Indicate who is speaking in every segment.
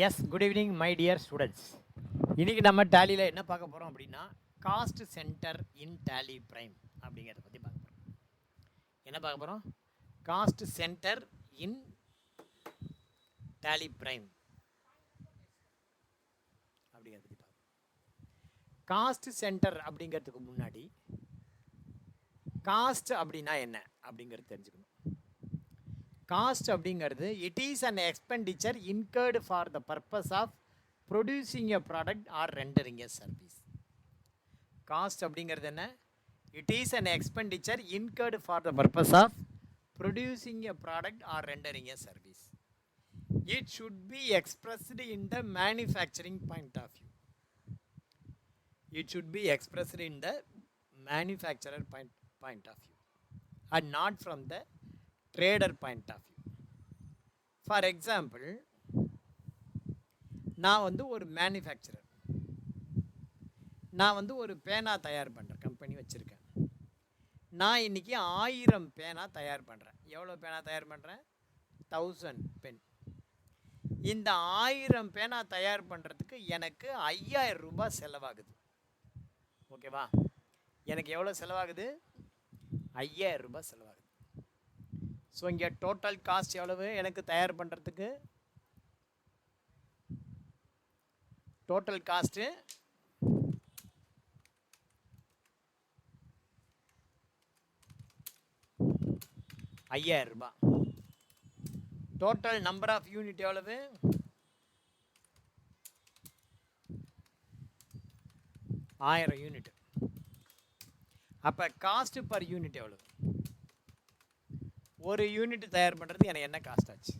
Speaker 1: S, good evening my dear students. இன்றைக்கி நம்ம டேலியில் என்ன பார்க்க போகிறோம் அப்படின்னா, cost centre in Tally Prime அப்படிங்கிறத பற்றி பார்க்க போகிறோம். என்ன பார்க்க போகிறோம்? Cost centre in Tally Prime அப்படிங்கிறத பற்றி பார்க்க போகிறோம். காஸ்ட் சென்டர் அப்படிங்கிறதுக்கு முன்னாடி காஸ்ட் அப்படின்னா என்ன அப்படிங்கிறது தெரிஞ்சுக்கணும். காஸ்ட் அப்படிங்கிறது it is an expenditure incurred for the purpose of producing a product or rendering a service. Cost அப்படிங்கிறது என்ன? It is an expenditure incurred for the purpose of producing a product or rendering a service. It should be expressed in the manufacturing point of view. It should be expressed in the manufacturer point of view and not from the trader point of view. For example, நான் வந்து ஒரு manufacturer, நான் வந்து ஒரு பேனா தயார் பண்ணுறேன், company வச்சுருக்கேன். நான் இன்றைக்கி 1000 பேனா தயார் பண்ணுறேன். எவ்வளோ பேனா தயார் பண்ணுறேன்? 1000 பென். இந்த 1000 பேனா தயார் பண்ணுறதுக்கு எனக்கு 5000 ரூபாய் செலவாகுது. ஓகேவா? எனக்கு எவ்வளோ செலவாகுது? 5000 ரூபாய் செலவாகுது. ஸோ இங்கே டோட்டல் காஸ்ட் எவ்வளவு எனக்கு தயார் பண்ணுறதுக்கு? டோட்டல் காஸ்ட்டு 5000 ரூபாய். டோட்டல் நம்பர் ஆஃப் யூனிட் எவ்வளவு? 1000 யூனிட். அப்போ காஸ்ட் பர் யூனிட் எவ்வளவு? ஒரு யூனிட் தயார் பண்ணுறது எனக்கு என்ன காஸ்ட் ஆச்சு?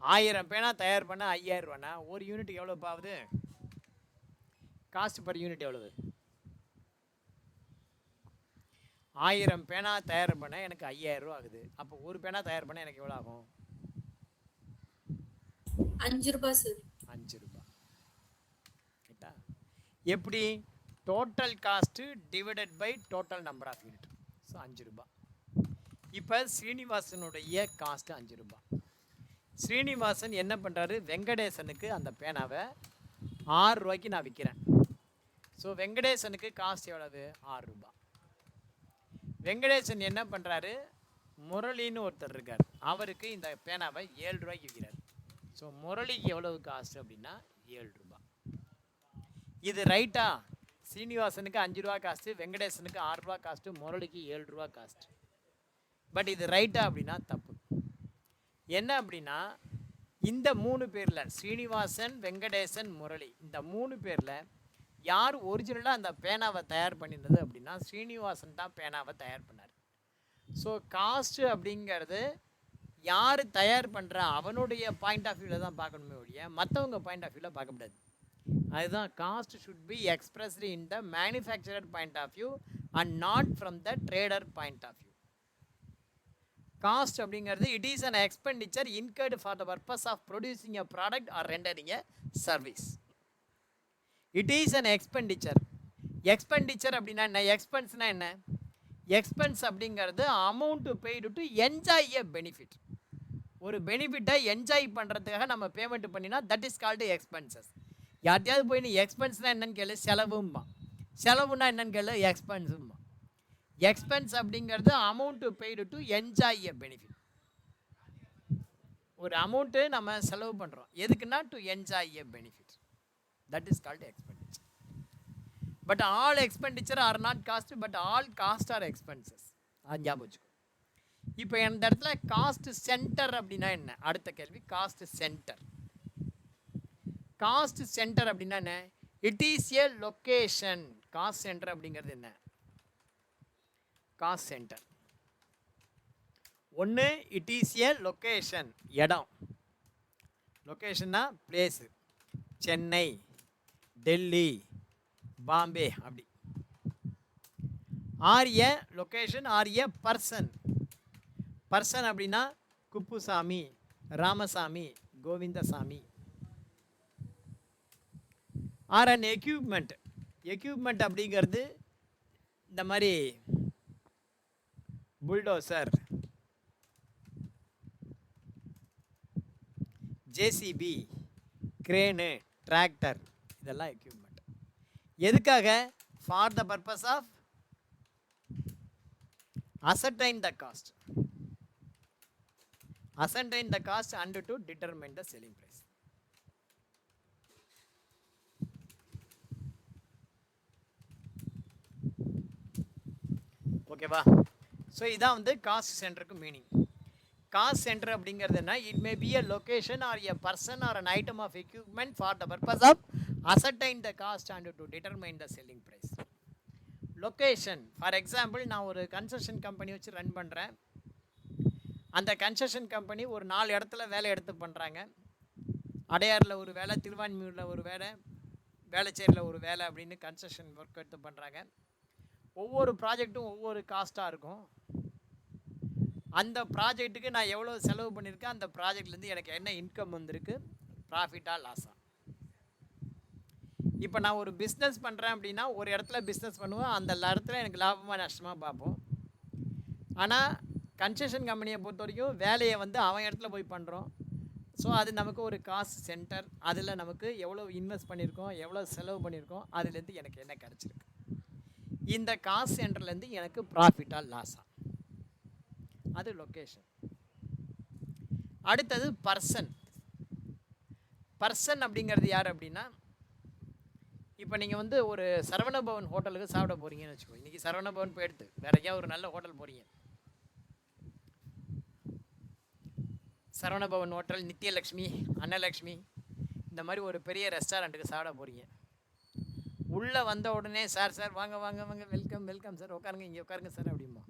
Speaker 1: 1000 பேனா தயார் பண்ண 5000 ரூபானா ஒரு யூனிட்டுக்கு எவ்வளோ ஆகுது? காஸ்ட் பர் யூனிட் எவ்வளவு? 1000 பேனா தயார் பண்ண எனக்கு 5000 ரூபா ஆகுது. அப்போ ஒரு பேனா தயார் பண்ண எனக்கு எவ்வளோ ஆகும்?
Speaker 2: 5 ரூபாய் சார்.
Speaker 1: 5 ரூபாய். ரைட்டா? எப்படி? Total cost divided by total number of unit. So 5 ரூபாய். இப்போ ஸ்ரீனிவாசனுடைய காஸ்ட்டு 5 ரூபாய். ஸ்ரீனிவாசன் என்ன பண்ணுறாரு? வெங்கடேசனுக்கு அந்த பேனாவை 6 ரூபாய்க்கு நான் விற்கிறேன். ஸோ வெங்கடேசனுக்கு காஸ்ட் எவ்வளவு? 6 ரூபாய். வெங்கடேசன் என்ன பண்ணுறாரு? முரளின்னு ஒருத்தர் இருக்கார், அவருக்கு இந்த பேனாவை 7 ரூபாய்க்கு விற்கிறார். ஸோ முரளிக்கு எவ்வளவு காஸ்ட் அப்படின்னா 7 ரூபாய். இது ரைட்டா? ஸ்ரீனிவாசனுக்கு 5 ரூபா காஸ்ட்டு, வெங்கடேசனுக்கு 6 ரூபா காஸ்ட்டு, முரளிக்கு 7 ரூபா காஸ்ட். பட் இது ரைட்டா அப்படின்னா தப்பு. என்ன அப்படின்னா இந்த 3 பேரில் ஸ்ரீனிவாசன், வெங்கடேசன், முரளி, இந்த 3 பேரில் யார் ஒரிஜினலாக அந்த பேனாவை தயார் பண்ணியிருந்தது அப்படின்னா ஸ்ரீனிவாசன் தான் பேனாவை தயார் பண்ணார். ஸோ காஸ்ட்டு அப்படிங்கிறது யார் தயார் பண்ணுறா அவனுடைய பாயிண்ட் ஆஃப் வியூவில் தான் பார்க்கணுமே ஒழிய மற்றவங்க பாயிண்ட் ஆஃப் வியூவில் பார்க்க முடியாது. அதுதான் cost should be expressed in the manufacturer point of view and not from the trader point of view. Cost அப்படிங்கிறது it is an expenditure incurred for the purpose of producing a product or rendering a service. It is an expenditure. Expenditure அப்படின்னா என்ன? எக்ஸ்பென்ஸ்னா என்ன? Expense அப்படிங்கிறது amount paid to enjoy a benefit. ஒரு பெனிஃபிட்டை enjoy பண்ணுறதுக்காக நம்ம பேமெண்ட் பண்ணினா தட் இஸ் கால்டு எக்ஸ்பென்சஸ். யார்ட்டையாவது போய் நீ எக்ஸ்பென்ஸ்னால் என்னன்னு கேளு, செலவும்மா. செலவுன்னா என்னன்னு கேளு, எக்ஸ்பென்ஸும்மா. எக்ஸ்பென்ஸ் அப்படிங்கிறது amount paid to enjoy a benefit. ஒரு அமௌண்ட்டு நம்ம செலவு பண்ணுறோம் எதுக்குன்னா to enjoy a benefit. That is called expenditure. But all expenditure are not cost, but all cost are expenses. அது ஞாபகம் வச்சுக்கோ. இப்போ இந்த இடத்துல காஸ்ட் சென்டர் அப்படின்னா என்ன? அடுத்த கேள்வி. Cost centre. காஸ்ட் சென்டர் அப்படின்னா என்ன? It is a location. Cost centre அப்படிங்கிறது என்ன? காஸ்ட் சென்டர் ஒன்று இட் இஸ் ஏ லொக்கேஷன், இடம். லொக்கேஷன்னா பிளேஸு. சென்னை, டெல்லி, பாம்பே அப்படி. Or a location or a person. Person அப்படின்னா Kuppusamy, Ramasamy, Govindasamy. Or an equipment. Equipment அப்படிங்கிறது இந்த மாதிரி புல்டோசர், ஜேசிபி, கிரேனு, டிராக்டர், இதெல்லாம் எக்யூப்மெண்ட். எதுக்காக? For the purpose of ascertain the cost. Ascertain the cost and to determine the selling price. ஓகேவா? So இதான் வந்து cost சென்டருக்கு மீனிங். காஸ்ட் சென்டர் அப்படிங்கிறது என்ன? It may be a location or a person or an item of equipment for the purpose of ascertain the cost and to determine the selling price. Location, for example நான் ஒரு construction company வச்சு run பண்ணுறேன். அந்த construction company ஒரு 4 இடத்துல வேலை எடுத்து பண்ணுறாங்க. அடையாரில் ஒரு வேலை, திருவான்மியூரில் ஒரு வேலை, வேளச்சேரியில் ஒரு வேலை அப்படின்னு கன்ஸ்ட்ரக்ஷன் ஒர்க் எடுத்து பண்ணுறாங்க. ஒவ்வொரு ப்ராஜெக்ட்டும் ஒவ்வொரு காஸ்ட்டாக இருக்கும். அந்த ப்ராஜெக்ட்டுக்கு நான் எவ்வளோ செலவு பண்ணியிருக்கேன், அந்த ப்ராஜெக்ட்லேருந்து எனக்கு என்ன இன்கம் வந்திருக்கு, ப்ராஃபிட்டாக லாஸாக. இப்போ நான் ஒரு பிஸ்னஸ் பண்ணுறேன் அப்படின்னா ஒரு இடத்துல பிஸ்னஸ் பண்ணுவோம், அந்த இடத்துல எனக்கு லாபமாக நஷ்டமாக பார்ப்போம். ஆனால் கன்ஸ்ட்ரக்ஷன் கம்பெனியை பொறுத்த வரைக்கும் வேலையை வந்து அவன் இடத்துல போய் பண்ணுறோம். ஸோ அது நமக்கு ஒரு காஸ்ட் சென்டர். அதில் நமக்கு எவ்வளோ இன்வெஸ்ட் பண்ணியிருக்கோம், எவ்வளோ செலவு பண்ணியிருக்கோம், அதுலேருந்து எனக்கு என்ன கிடச்சிருக்கு, இந்த காஸ்ட் சென்டர்லேருந்து எனக்கு ப்ராஃபிட்டாக லாஸாக, அது லொக்கேஷன். அடுத்தது பர்சன். பர்சன் அப்படிங்கிறது யார் அப்படின்னா, இப்போ நீங்கள் வந்து ஒரு சரவணபவன் ஹோட்டலுக்கு சாப்பிட போகிறீங்கன்னு வச்சுக்கோ. இன்றைக்கி சரவணபவன் போய் எடுத்து வேற எங்கேயாவது ஒரு நல்ல ஹோட்டல் போகிறீங்க. சரவணபவன் ஹோட்டல், நித்யலக்ஷ்மி, அன்னலக்ஷ்மி, இந்த மாதிரி ஒரு பெரிய ரெஸ்டாரண்ட்டுக்கு சாப்பிட போகிறீங்க. உள்ளே வந்த உடனே சார் சார் வாங்க வாங்க வாங்க, வெல்கம் வெல்கம் சார், உட்காருங்க இங்கே உட்காருங்க சார் அப்படிமா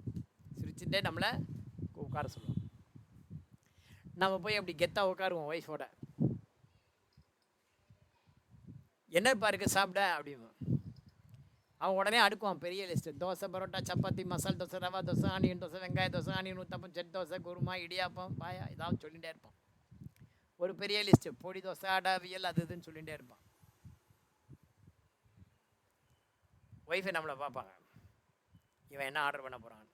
Speaker 1: சிரிச்சுட்டே நம்மளை உட்கார சொல்லுவோம். நம்ம போய் அப்படி கெத்தாக உட்காருவோம் ஒய்ஃபோட. என்னப்பா இருக்குது சாப்பிட அப்படிமா. அவன் உடனே அடுக்குவான் பெரிய லிஸ்ட்டு. தோசை, பரோட்டா, சப்பாத்தி, மசால் தோசை, ரவா தோசை, ஆனியன் தோசை, வெங்காய தோசை, ஆனியன் ஊத்தப்பம், செட் தோசை, குருமா, இடியாப்பம், பாயா, இதாவது சொல்லிகிட்டே இருப்பான். ஒரு பெரிய லிஸ்ட்டு. பொடி தோசை, அடை, அவியல், அது இதுன்னு சொல்லிகிட்டே இருப்பான். ஒய்ஃபை நம்மளை பார்ப்பாங்க, இவன் என்ன ஆர்டர் பண்ண போகிறான்.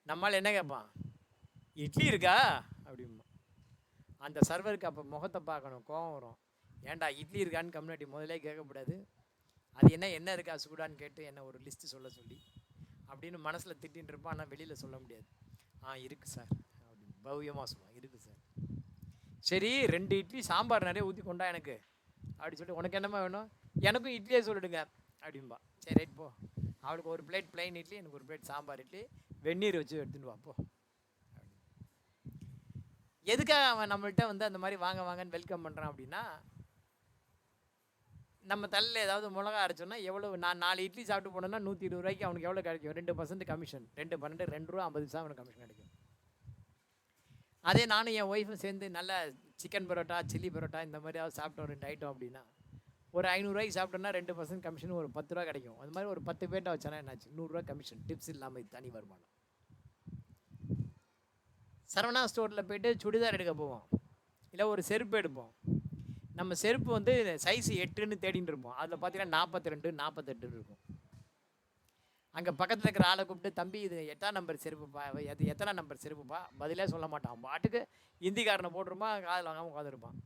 Speaker 1: நம்மளால் என்ன கேட்பான், இட்லி இருக்கா அப்படிமா. அந்த சர்வருக்கு அப்போ முகத்தை பார்க்கணும், கோவம் வரும். ஏன்டா இட்லி இருக்கான்னு கம்யூனிட்டி முதலே கேட்கக்கூடாது, அது என்ன இருக்கா சூடான்னு கேட்டு என்ன ஒரு லிஸ்ட்டு சொல்ல சொல்லி அப்படின்னு மனசில் திட்டின்னு இருப்பான். ஆனால் வெளியில் சொல்ல முடியாது. இருக்குது சார் அப்படின்னு பவ்யமாக சொல்லுவான், இருக்குது சார். சரி 2 இட்லி சாம்பார் நிறைய ஊற்றி கொண்டா எனக்கு அப்படி சொல்லிட்டு, உனக்கு என்னமா வேணும், எனக்கும் இட்லியே சொல்லிடுங்க அப்படின்பா. சரி ரைட் போ. அவளுக்கு ஒரு பிளேட் பிளைன் இட்லி, எனக்கு ஒரு பிளேட் சாம்பார் இட்லி, வெந்நீர் வச்சு எடுத்துன்னு வாப்போ. எதுக்காக அவன் நம்மள்கிட்ட வந்து அந்த மாதிரி வாங்க வாங்கன்னு வெல்கம் பண்ணுறான் அப்படின்னா, நம்ம தலையில் ஏதாவது மிளகா அரைச்சோன்னா எவ்வளோ, நான் 4 இட்லி சாப்பிட்டு போனோன்னா 120 ரூபாய்க்கு அவனுக்கு எவ்வளோ கிடைக்கும், 2% கமிஷன். 2 12 2 ரூபா 50 பைசா அவனுக்கு கமிஷன் கிடைக்கும். அதே நானும் என் ஒய்ஃபும் சேர்ந்து நல்ல சிக்கன் பரோட்டா, சில்லி பரோட்டா இந்த மாதிரி சாப்பிட்டோம் 2 ஐட்டம் அப்படின்னா, ஒரு 500 ரூபாய்க்கு சாப்பிட்டோன்னா 2% கமிஷன், ஒரு 10 ரூபா கிடைக்கும். அது மாதிரி ஒரு 10 பேட்டா வச்சானா என்னாச்சு, 100 ரூபா கமிஷன், டிப்ஸ் இல்லாமல் இது தனி வருமானம். சரவணா ஸ்டோரில் போய்ட்டு சுடிதார் எடுக்க போவோம், இல்லை ஒரு செருப்பு எடுப்போம். நம்ம செருப்பு வந்து சைஸ் 8ன்னு தேடின்னு இருப்போம். அதில் பார்த்தீங்கன்னா 42 48 இருக்கும். அங்கே பக்கத்தில் இருக்கிற ஆளை கூப்பிட்டு, தம்பி இது 8ஆம் நம்பர் செருப்புப்பா, அது எத்தனை நம்பர் செருப்புப்பா, பதிலே சொல்ல மாட்டான். பாட்டுக்கு இந்திக்காரனை போட்டுருமா, காதில் வாங்காமல் உட்காந்துருப்பான்.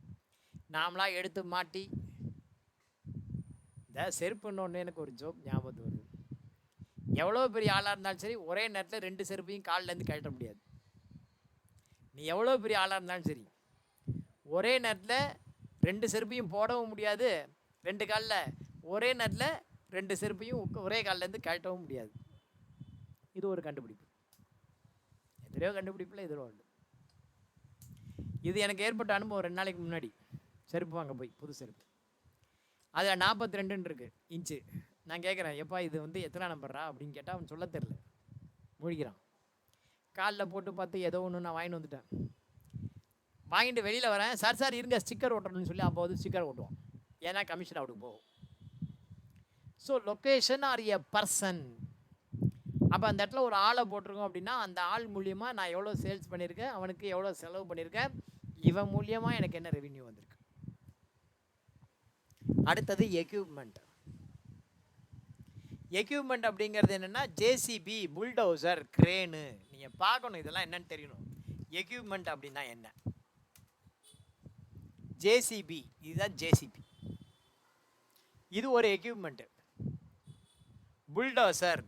Speaker 1: நாமளாக எடுத்து மாட்டி, இந்த செருப்புன்னு எனக்கு ஒரு ஜோக் ஞாபகத்து வருது. எவ்வளோ பெரிய ஆளாக இருந்தாலும் சரி, ஒரே நேரத்தில் 2 செருப்பையும் காலிலேருந்து கழட்ட முடியாது. நீ எவ்வளோ பெரிய ஆளாக இருந்தாலும் சரி, ஒரே நேரத்தில் 2 செருப்பையும் போடவும் முடியாது, 2 காலில் ஒரே நேரத்தில் 2 செருப்பையும் ஒரே காலிலேருந்து கழட்டவும் முடியாது. இது ஒரு கண்டுபிடிப்பு. எதிரையோ கண்டுபிடிப்பில் எதிரோ உண்டு. இது எனக்கு ஏற்பட்ட அனுபவம் 2 நாளைக்கு முன்னாடி. செருப்பு வாங்க போய் புது செருப்பு, அதில் 42 இருக்கு இன்ச்சு. நான் கேட்குறேன், எப்பா இது வந்து எத்தனை நம்பர்றா அப்படின்னு கேட்டால் அவன் சொல்ல தெரில, முழிக்கிறான். காலில் போட்டு பார்த்து ஏதோ ஒன்று நான் வாங்கிட்டு வந்துட்டேன். வாங்கிட்டு வெளியில் வரேன், சார் சார் இருங்க ஸ்டிக்கர் ஓட்டணும்னு சொல்லி அப்போ வந்து ஸ்டிக்கர் ஓட்டுவோம், ஏன்னா கமிஷன் அவனுக்கு போகும். So location or a person. அப்போ அந்த இடத்துல ஒரு ஆளை போட்டிருக்கோம் அப்படின்னா, அந்த ஆள் மூலியமாக நான் எவ்வளோ சேல்ஸ் பண்ணியிருக்கேன், அவனுக்கு எவ்வளோ செலவு பண்ணியிருக்கேன், இவன் மூலியமாக எனக்கு என்ன ரெவென்யூ வந்திருக்கு. அடுத்தது எக்யூப்மெண்ட். எக்யூப்மெண்ட் அப்படிங்கிறது என்னென்னா, ஜேசிபி, புல்டோசர், கிரேனு. நீங்கள் பார்க்கணும், இதெல்லாம் என்னன்னு தெரியணும். எக்யூப்மெண்ட் அப்படின்னா என்ன? ஜேசிபி, இதுதான் ஜேசிபி. இது ஒரு எக்யூப்மெண்ட்டு. புல்டோசர்,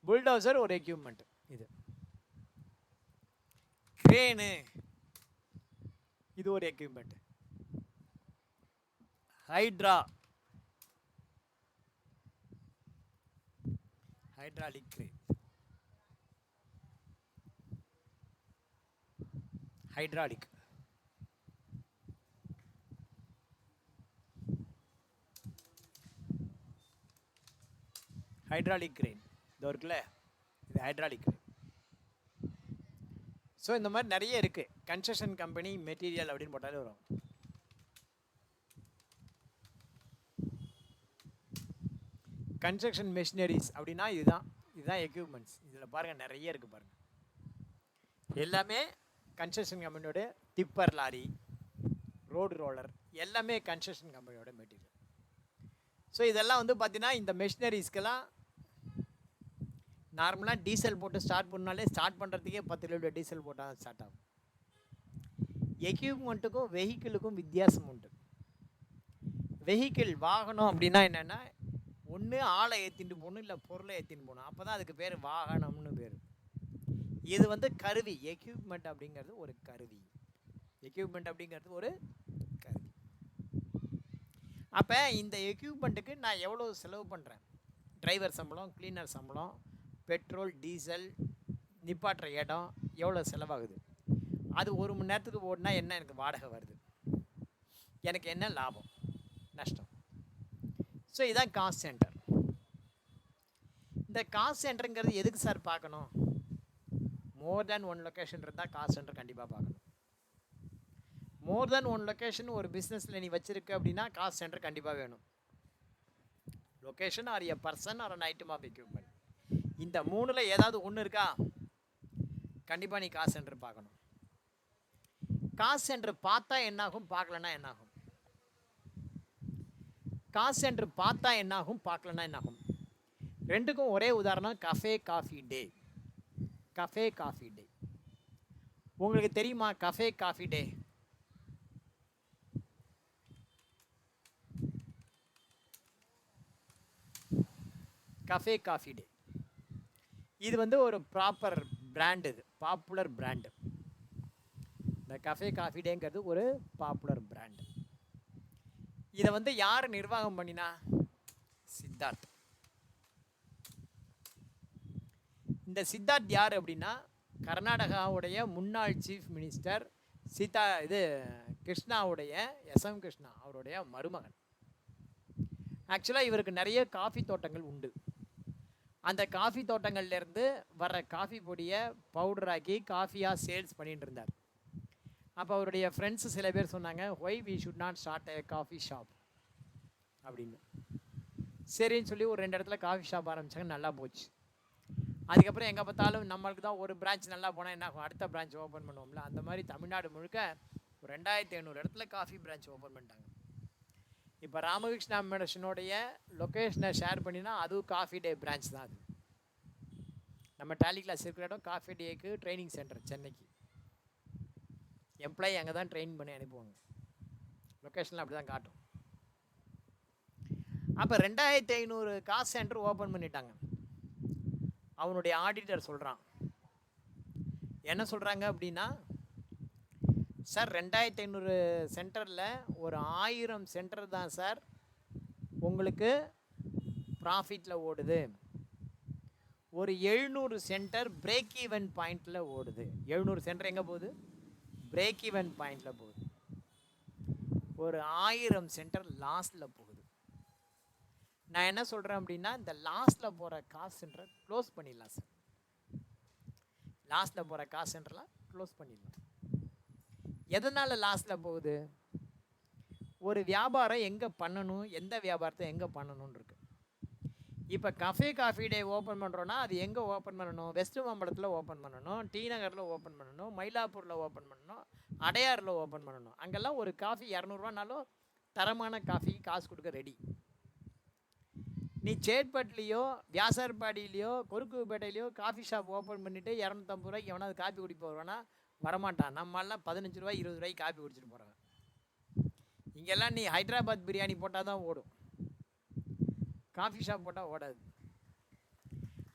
Speaker 1: புல்டோசர் ஒரு எக்யூப்மெண்ட். இது கிரேனு, இது ஒரு equipment. Hydra, hydraulic crane, hydraulic. Hydraulic crane இது இருக்குல்ல, இது ஹைட்ராலிக் கிரேன். ஸோ இந்த மாதிரி நிறைய இருக்குது. கன்ஸ்ட்ரக்ஷன் கம்பெனி மெட்டீரியல் அப்படின்னு போட்டாலே வரும். கன்ஸ்ட்ரக்ஷன் மெஷினரிஸ் அப்படின்னா இதுதான் எக்யூப்மெண்ட்ஸ். இதில் பாருங்கள் நிறைய இருக்குது பாருங்கள். எல்லாமே கன்ஸ்ட்ரக்ஷன் கம்பெனியோட டிப்பர் லாரி, ரோடு ரோலர் எல்லாமே கன்ஸ்ட்ரக்ஷன் கம்பெனியோட மெட்டீரியல். ஸோ இதெல்லாம் வந்து பார்த்தீங்கன்னா இந்த மெஷினரிஸ்க்கெல்லாம் நார்மலாக டீசல் போட்டு ஸ்டார்ட் பண்ணாலே ஸ்டார்ட் பண்ணுறதுக்கே 10 லிட்டர் டீசல் போட்டால் ஸ்டார்ட் ஆகும். எக்யூப்மெண்ட்டுக்கும் வெஹிக்கிளுக்கும் வித்தியாசம் உண்டு. வெஹிக்கிள் வாகனம் அப்படின்னா என்னென்னா, ஒன்று ஆளை ஏற்றிட்டு போகணும், இல்லை பொருளை ஏற்றிட்டு போகணும். அப்போ தான் அதுக்கு பேர் வாகனம்னு பேர். இது வந்து கருவி. எக்யூப்மெண்ட் அப்படிங்கிறது ஒரு கருவி. எக்யூப்மெண்ட் அப்படிங்கிறது ஒரு கருவி. அப்போ இந்த எக்யூப்மெண்ட்டுக்கு நான் எவ்வளோ செலவு பண்ணுறேன்? டிரைவர் சம்பளம், கிளீனர் சம்பளம், பெட்ரோல், டீசல், நிப்பாட்டுற இடம் எவ்வளோ செலவாகுது? அது 1 மணி நேரத்துக்கு ஓடினா என்ன எனக்கு வாடகை வருது? எனக்கு என்ன லாபம் நஷ்டம்? ஸோ இதுதான் காஸ்ட் சென்டர். இந்த காஸ்ட் சென்டருங்கிறது எதுக்கு சார் பார்க்கணும்? மோர் தேன் 1 லொக்கேஷன் இருந்தால் காஸ்ட் சென்டர் கண்டிப்பாக பார்க்கணும். மோர் தேன் 1 லொக்கேஷன் ஒரு பிஸ்னஸில் நீ வச்சுருக்க அப்படின்னா காஸ்ட் சென்டர் கண்டிப்பாக வேணும். Location or a person or an item of equipment, இந்த 3ல் ஏதாவது ஒன்று இருக்கா? கண்டிப்பாக நீ காஸ்ட் சென்டர் பார்க்கணும். காஸ்ட் சென்டர் பார்த்தா என்னாகும், பார்க்கலன்னா என்னாகும்? காஸ்ட் சென்டர் பார்த்தா என்னாகும், பார்க்கலன்னா என்னாகும்? ரெண்டுக்கும் ஒரே உதாரணம், கஃபே காஃபி டே. கஃபே காஃபி டே உங்களுக்கு தெரியுமா? கஃபே காஃபி டே கஃபே காஃபி டே இது வந்து ஒரு ப்ராப்பர் பிராண்ட், இது பாப்புலர் பிராண்டு. இந்த கஃபே காஃபி டேங்கிறது ஒரு பாப்புலர் பிராண்டு. இதை வந்து யார் நிர்வாகம் பண்ணினா? சித்தார்த். இந்த சித்தார்த் யார் அப்படின்னா, கர்நாடகாவுடைய முன்னாள் சீஃப் மினிஸ்டர் கிருஷ்ணாவுடைய எஸ்எம் கிருஷ்ணா அவருடைய மருமகன். ஆக்சுவலாக இவருக்கு நிறைய காஃபி தோட்டங்கள் உண்டு. அந்த காஃபி தோட்டங்கள்லேருந்து வர காஃபி பொடியை பவுடராக்கி காஃபியாக சேல்ஸ் பண்ணிட்டு இருந்தார். அப்போ அவருடைய ஃப்ரெண்ட்ஸு சில பேர் சொன்னாங்க, why we should not start a coffee shop அப்படின்னு. சரின்னு சொல்லி ஒரு 2 இடத்துல காஃபி ஷாப் ஆரம்பித்தாங்க. நல்லா போச்சு. அதுக்கப்புறம் எங்கே பார்த்தாலும் நம்மளுக்கு தான் ஒரு பிரான்ச் நல்லா போனால் என்ன ஆகும், அடுத்த பிரான்ச் ஓப்பன் பண்ணுவோம்ல. அந்த மாதிரி தமிழ்நாடு முழுக்க ஒரு 2500 இடத்துல காஃபி பிரான்ச் ஓப்பன் பண்ணிட்டாங்க. இப்போ ராமகிருஷ்ணா மெடிசனுடைய லொக்கேஷனை ஷேர் பண்ணினா அதுவும் காஃபி டே பிரான்ச் தான். அது நம்ம டேலி கிளாஸ் இருக்கிற இடம் காஃபி டேக்கு ட்ரைனிங் சென்டர் சென்னைக்கு. எம்ப்ளாயி அங்கே தான் ட்ரெயின் பண்ணி அனுப்புவாங்க. லொக்கேஷனில் அப்படி தான் காட்டும். அப்போ 2500 காஸ்ட் சென்டர் ஓப்பன் பண்ணிட்டாங்க. அவனுடைய ஆடிட்டர் சொல்கிறான், என்ன சொல்கிறாங்க அப்படின்னா, சார் 2500 சென்டரில் ஒரு 1000 சென்டர் தான் சார் உங்களுக்கு ப்ராஃபிட்டில் ஓடுது. ஒரு 700 சென்டர் பிரேக் ஈவன் பாயிண்டில் ஓடுது. 700 சென்டர் எங்கே போகுது? பிரேக் ஈவன் பாயிண்டில் போகுது. ஒரு 1000 சென்டர் லாஸ்ட்டில் போகுது. நான் என்ன சொல்கிறேன் அப்படின்னா, இந்த லாஸ்ட்டில் போகிற காஸ்ட் சென்டரை க்ளோஸ் பண்ணிடலாம் சார். லாஸ்ட்டில் போகிற காஸ்ட் சென்டர்லாம் க்ளோஸ் பண்ணிடலாம். எதனால் லாஸ்ட்டில் போகுது? ஒரு வியாபாரம் எங்கே பண்ணணும், எந்த வியாபாரத்தை எங்கே பண்ணணும்னு இருக்குது. இப்போ கஃபே காஃபி டே ஓப்பன் பண்ணுறோன்னா அது எங்கே ஓப்பன் பண்ணணும்? வெஸ்ட் மாம்பலத்தில் ஓப்பன் பண்ணணும், டி நகரில் ஓப்பன் பண்ணணும், மயிலாப்பூரில் ஓப்பன் பண்ணணும், அடையாரில் ஓப்பன் பண்ணணும். அங்கெல்லாம் ஒரு காஃபி 200ரூவானாலும் தரமான காஃபிக்கு காசு கொடுக்க ரெடி. நீ சேட்பட்லேயோ வியாசார்பாடியிலையோ கொருக்குப்பேட்டையிலையோ காஃபி ஷாப் ஓப்பன் பண்ணிவிட்டு 250 ரூபாய்க்கு எவனாவது காஃபி குடிக்க வருவானா? வரமாட்டான். நம்மளாம் 15 ரூபாய் 20 ரூபாய்க்கு காப்பி குடிச்சிட்டு போகிறாங்க. இங்கெல்லாம் நீ ஹைதராபாத் பிரியாணி போட்டால் தான் ஓடும், காஃபி ஷாப் போட்டால் ஓடாது.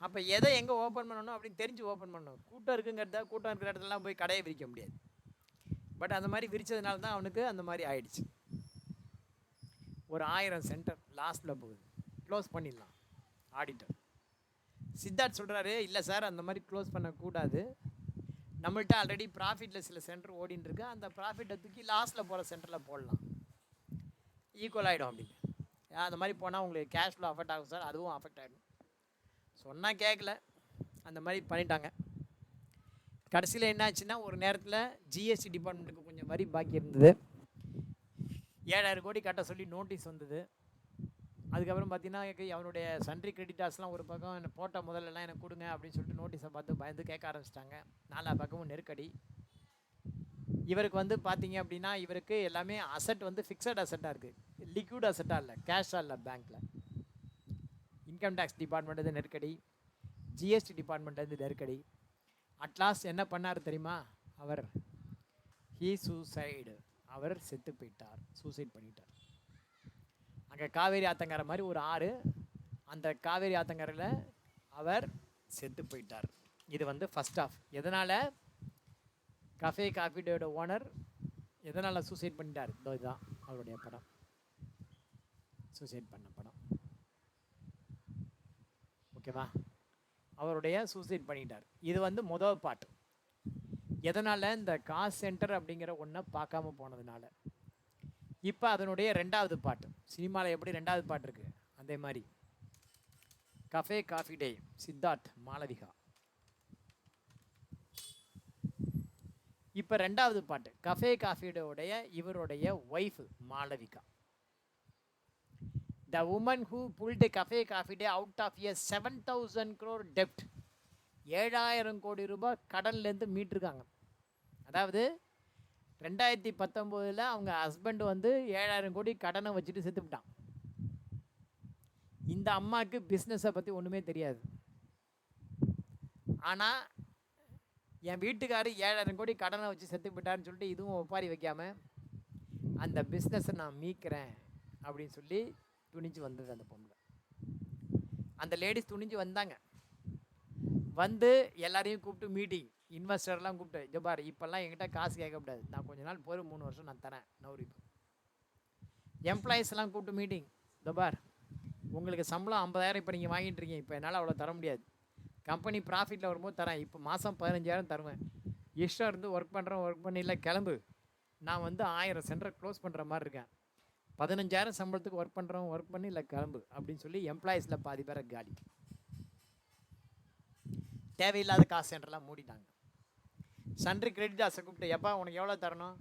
Speaker 1: அப்போ எதை எங்கே ஓப்பன் பண்ணணும் அப்படின்னு தெரிஞ்சு ஓப்பன் பண்ணணும். கூட்டம் இருக்குங்கிறத கூட்டம் இருக்கிற இடத்துலலாம் போய் கடையை விரிக்க முடியாது. பட் அந்த மாதிரி விரித்ததுனால தான் அவனுக்கு அந்த மாதிரி ஆயிடுச்சு. ஒரு 1000 சென்டர் லாஸ்ட்டில் போகுது, க்ளோஸ் பண்ணிடலாம் ஆடிட்டர். சித்தார்த் சொல்கிறாரு, இல்லை சார் அந்த மாதிரி க்ளோஸ் பண்ணக்கூடாது, நம்மள்கிட்ட ஆல்ரெடி ப்ராஃபிட்டில் சில சென்டர் ஓடின்னு இருக்கு, அந்த ப்ராஃபிட்டை தூக்கி லாஸ்ட்டில் போகிற சென்டரில் போடலாம், ஈக்குவல் ஆகிடும் அப்படின்னு. அந்த மாதிரி போனால் உங்களுக்கு கேஷ் ஃப்ளோ அஃபெக்ட் ஆகும் சார், அதுவும் அஃபெக்ட் ஆகிடும். சொன்னால் கேட்கல, அந்த மாதிரி பண்ணிட்டாங்க. கடைசியில் என்னாச்சுன்னா ஒரு நேரத்தில் ஜிஎஸ்டி டிபார்ட்மெண்ட்டுக்கு கொஞ்சம் வரி பாக்கி இருந்தது, 7000 கோடி கட்ட சொல்லி நோட்டீஸ் வந்தது. அதுக்கப்புறம் பார்த்தீங்கன்னா அவனுடைய சன்ட்ரி கிரெடிட்டார்ஸ்லாம் ஒரு பக்கம் என்னை போட்ட முதல்லலாம் எனக்கு கொடுங்க அப்படின்னு சொல்லிட்டு நோட்டீஸை பார்த்து பயந்து கேட்க ஆரம்பிச்சிட்டாங்க. 4 பக்கமும் நெருக்கடி. இவருக்கு வந்து பார்த்தீங்க அப்படின்னா இவருக்கு எல்லாமே அசட் வந்து ஃபிக்ஸட் அசட்டாக இருக்குது, லிக்விட் அசட்டாக இல்லை, கேஷாக இல்லை பேங்க்கில். இன்கம் டேக்ஸ் டிபார்ட்மெண்ட்டு நெருக்கடி, ஜிஎஸ்டி டிபார்ட்மெண்ட்டு நெருக்கடி. அட்லாஸ்ட் என்ன பண்ணார் தெரியுமா? அவர் சூசைடு, அவர் செத்து போயிட்டார், சூசைட் பண்ணிட்டார். அங்கே காவேரி ஆத்தங்கரை மாதிரி ஒரு ஆறு, அந்த காவேரி ஆத்தங்கரையில் அவர் செத்து போயிட்டார். இது வந்து ஃபஸ்ட் ஆஃப். எதனால்? கஃபே காஃபி டேயோட ஓனர் எதனால் சூசைட் பண்ணிட்டார்? இதுதான் அவருடைய படம், சூசைட் பண்ண படம். ஓகேவா? அவருடைய சூசைட் பண்ணிட்டார். இது வந்து முதல் பாட்டு. எதனால்? இந்த காசு சென்டர் அப்படிங்கிற ஒன்றை பார்க்காம போனதுனால. இப்போ அதனுடைய 2வது பாட்டு. சினிமாவில் எப்படி 2வது பாட்டு இருக்குது, அதே மாதிரி கஃபே காஃபி டே, சித்தார்த், மாளவிகா. இப்போ 2வது பாட்டு கஃபே காஃபி டேவுடைய இவருடைய wife Malavika. The woman who pulled a cafe coffee day out of a 7,000 crore debt. 7,000 கோடி ரூபாய் கடன்லேருந்து மீட்டிருக்காங்க. அதாவது 2019 அவங்க ஹஸ்பண்ட் வந்து 7,000 கோடி கடனை வச்சுட்டு செத்துவிட்டான். இந்த அம்மாவுக்கு பிஸ்னஸை பற்றி ஒன்றுமே தெரியாது. ஆனால் என் வீட்டுக்காரர் 7,000 கோடி கடனை வச்சு செத்து போயிட்டாருன்னு சொல்லிட்டு இதுவும் ஒப்பாரி வைக்காமல் அந்த பிஸ்னஸை நான் மீட்கிறேன் அப்படின்னு சொல்லி துணிஞ்சு வந்தது அந்த பொம்பளை. அந்த லேடிஸ் துணிஞ்சு வந்தாங்க. வந்து எல்லாரையும் கூப்பிட்டு மீட்டிங், இன்வெஸ்டர்லாம் கூப்பிட்டு, ஜபார் இப்போல்லாம் என்கிட்ட காசு கேட்கக்கூடாது, நான் கொஞ்ச நாள் போய் 3 வருஷம் நான் தரேன் நௌரிப்பு. எம்ப்ளாயீஸ்லாம் கூப்பிட்டு மீட்டிங், ஜபார் உங்களுக்கு சம்பளம் 50,000 இப்போ நீங்கள் வாங்கிட்டு இருக்கீங்க, இப்போ என்னால் அவ்வளோ தர முடியாது, கம்பெனி ப்ராஃபிட்டில் வரும்போது தரேன், இப்போ மாதம் 15,000 தருவேன், இஷ்டம் இருந்து ஒர்க் பண்ணுறேன், ஒர்க் பண்ணில கிளம்பு, நான் வந்து 1000 சென்டர் க்ளோஸ் பண்ணுற மாதிரி இருக்கேன், 15,000 சம்பளத்துக்கு ஒர்க் பண்ணுறோம், ஒர்க் பண்ணி இல்லை கிளம்பு அப்படின்னு சொல்லி எம்ப்ளாயீஸில் பாதி பேரை காலி. தேவையில்லாத காசு சென்டர்லாம் மூடிட்டாங்க. சன்ட்ரி கிரெடிட்டார்ஸை கூப்பிட்டு, எப்பா உனக்கு எவ்வளோ தரணும்?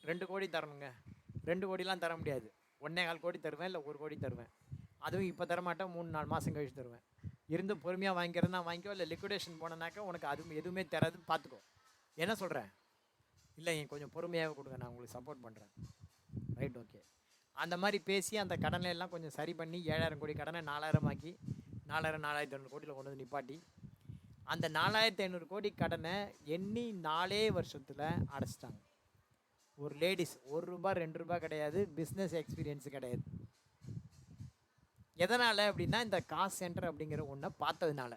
Speaker 1: 2 கோடி தரணுங்க. 2 கோடிலாம் தர முடியாது, 1.25 கோடி தருவேன், இல்லை 1 கோடி தருவேன், அதுவும் இப்போ தரமாட்டேன், 3-4 மாதம் கழிச்சு தருவேன், இருந்து பொறுமையாக வாங்கிக்கிறேன்னா வாங்கிக்கோ, இல்லை லிக்விடேஷன் போனனாக்கா உனக்கு அது எதுவுமே தராது பார்த்துக்கோ. என்ன சொல்கிறேன்? இல்லை நீங்கள் கொஞ்சம் பொறுமையாக கொடுங்க, நான் உங்களுக்கு சப்போர்ட் பண்ணுறேன். Right, okay. அந்த மாதிரி பேசி அந்த கடனை எல்லாம் கொஞ்சம் சரி பண்ணி 7,000 கோடி கடனை 4,000 ஆக்கி 4,500 கோடியில் கொண்டு வந்து நிப்பாட்டி அந்த 4,500 கோடி கடனை எண்ணி 4 வருஷத்தில் அடைச்சிட்டாங்க. ஒரு லேடிஸ், 1 ரூபா 2 ரூபா கிடையாது, பிஸ்னஸ் எக்ஸ்பீரியன்ஸு கிடையாது. எதனால் அப்படின்னா இந்த காசு சென்டர் அப்படிங்கிற ஒன்றை பார்த்ததுனால.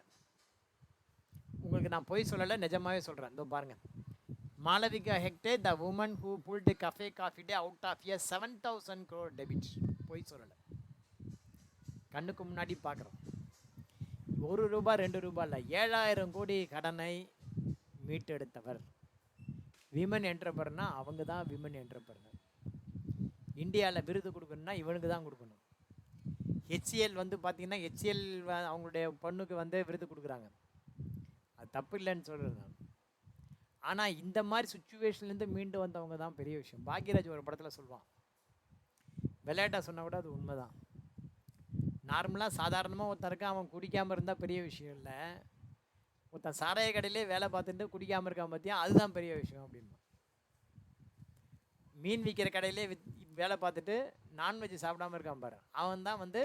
Speaker 1: உங்களுக்கு நான் பொய் சொல்லலை, நிஜமாகவே சொல்கிறேன். இதோ பாருங்கள், Malavika Hegde, the woman who pulled Cafe Coffee Day out of a 7,000 crore debit. பொய் சொல்லலை, கண்ணுக்கு முன்னாடி பார்க்குறோம். 1 ரூபா 2 ரூபா இல்லை, 7,000 கோடி கடனை மீட்டெடுத்தவர். விமன் என்டர்பிரனர், அவங்க தான் விமன் என்டர்பிரனர். இந்தியாவில் விருது கொடுக்கணும்னா இவனுக்கு தான் கொடுக்கணும். ஹெச்சிஎல் வந்து பார்த்தீங்கன்னா ஹெச்சிஎல் அவங்களுடைய பொண்ணுக்கு வந்து விருது கொடுக்குறாங்க, அது தப்பு இல்லைன்னு சொல்கிறேன் நான். ஆனால் இந்த மாதிரி சுச்சுவேஷன்லேருந்து மீண்டு வந்தவங்க தான் பெரிய விஷயம். பாக்யராஜ் ஒரு படத்தில் சொல்லுவான், விளையாட்டாக சொன்னால் கூட அது உண்மை தான். நார்மலாக சாதாரணமாக ஒருத்தருக்கு அவன் குடிக்காமல் இருந்தால் பெரிய விஷயம் இல்லை, ஒருத்தன் சாராய கடையிலே வேலை பார்த்துட்டு குடிக்காமல் இருக்கான் பார்த்தியா, அதுதான் பெரிய விஷயம் அப்படின்னு. மீன் விற்கிற கடையிலே வேலை பார்த்துட்டு நான்வெஜ் சாப்பிடாமல் இருக்கான் பாரு, அவன் தான் வந்து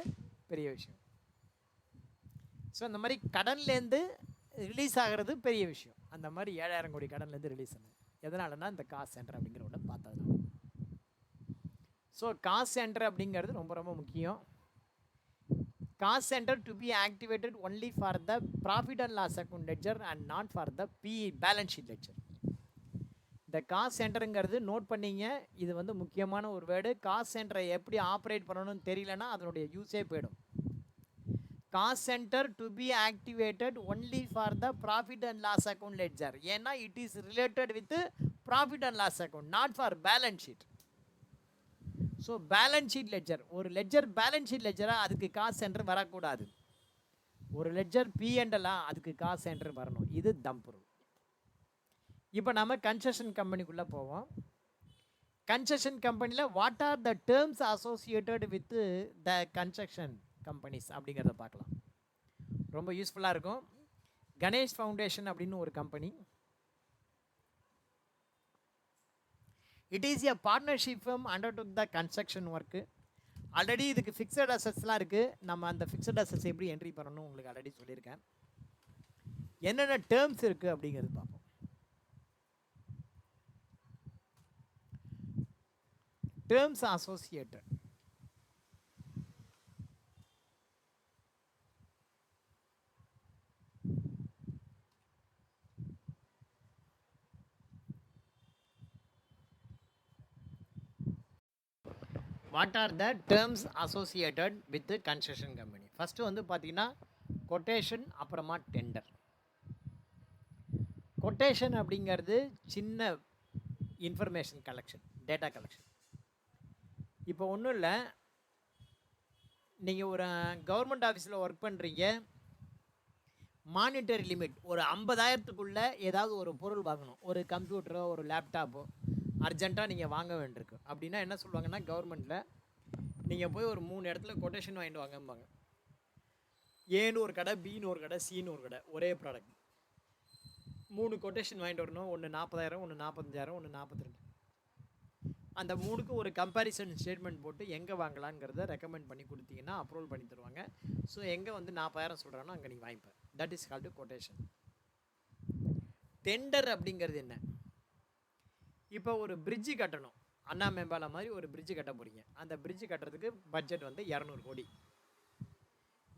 Speaker 1: பெரிய விஷயம். ஸோ அந்த மாதிரி கடன்லேருந்து ரிலீஸ் ஆகிறது பெரிய விஷயம். அந்த மாதிரி 7,000 கோடி கடன்லேருந்து ரிலீஸ் ஆனது. எதனாலனா இந்த காஸ்ட் சென்டர் அப்படிங்கிறத பார்த்ததுனால. ஸோ காஸ்ட் சென்டர் அப்படிங்கிறது ரொம்ப ரொம்ப முக்கியம். Cost centre to be activated only for the profit and loss account ledger and not for the balance sheet ledger. இந்த காஸ்ட் சென்டருங்கிறது நோட் பண்ணிங்க, இது வந்து முக்கியமான ஒரு வேர்டு. காஸ்ட் சென்டரை எப்படி ஆப்ரேட் பண்ணணும்னு தெரியலனா அதனுடைய யூஸே போயிடும். Cost centre to be activated only for the profit and loss account ledger. ஏன்னா it is related with profit and loss account, not for balance sheet. So balance sheet ledger, ஒரு ledger balance sheet லெட்ஜராக அதுக்கு cost centre வரக்கூடாது. ஒரு ledger P&L அதுக்கு cost centre வரணும். இது தம்புரு. இப்போ நம்ம கன்செஷன் கம்பெனிக்குள்ளே போவோம். கன்செஷன் கம்பெனியில் what are the terms associated with the construction companies அப்படிங்கிறத பார்க்கலாம். ரொம்ப யூஸ்ஃபுல்லாக இருக்கும். கணேஷ் ஃபவுண்டேஷன் அப்படின்னு ஒரு கம்பெனி. It is a partnership firm undertook the construction work. Already இதுக்கு ஃபிக்ஸட் அசட்ஸ்லாம் இருக்குது. நம்ம அந்த ஃபிக்ஸட் அசட்ஸ் எப்படி என்ட்ரி பண்ணணும் உங்களுக்கு ஆல்ரெடி சொல்லியிருக்கேன். என்னென்ன டேர்ம்ஸ் இருக்குது அப்படிங்கிறது பார்ப்போம். Terms associated. What are the terms associated with construction company? First வந்து பார்த்தீங்கன்னா கொட்டேஷன், அப்புறமா டெண்டர். கொட்டேஷன் அப்படிங்கிறது சின்ன இன்ஃபர்மேஷன் கலெக்ஷன், டேட்டா கலெக்ஷன். இப்போ ஒன்றும் இல்லை, நீங்கள் ஒரு கவர்மெண்ட் ஆஃபீஸில் ஒர்க் பண்ணுறீங்க. மானிட்டரி லிமிட் ஒரு 50,000க்குள்ளே ஏதாவது ஒரு பொருள் வாங்கணும். ஒரு கம்ப்யூட்டரோ ஒரு லேப்டாப்போ அர்ஜென்ட்டாக நீங்கள் வாங்க வேண்டியிருக்கு அப்படின்னா என்ன சொல்லுவாங்கன்னா, கவர்மெண்ட்டில் நீங்கள் போய் ஒரு 3 இடத்துல கொட்டேஷன் வாங்கிட்டு வாங்கம்பாங்க. ஏன்னு ஒரு கடை, பின்னு ஒரு கடை, சின்னு ஒரு கடை, ஒரே ப்ராடக்ட். 3 கொட்டேஷன் வாங்கிட்டு வரணும். ஒன்று 40,000, ஒன்று 45,000, ஒன்று 42. அந்த 3க்கு ஒரு கம்பேரிசன் ஸ்டேட்மெண்ட் போட்டு எங்கே வாங்கலாங்கிறத ரெக்கமெண்ட் பண்ணி கொடுத்தீங்கன்னா அப்ரூவல் பண்ணி தருவாங்க. ஸோ எங்கே வந்து 40,000 சொல்கிறானோ அங்கே நீங்கள் வாங்கிப்பேன். That is called quotation. Tender அப்படிங்கிறது என்ன? இப்போ ஒரு பிரிட்ஜு கட்டணும். அண்ணா மேம்பாலம் மாதிரி ஒரு பிரிட்ஜு கட்ட போகிறீங்க. அந்த பிரிட்ஜு கட்டுறதுக்கு பட்ஜெட் வந்து 200 கோடி.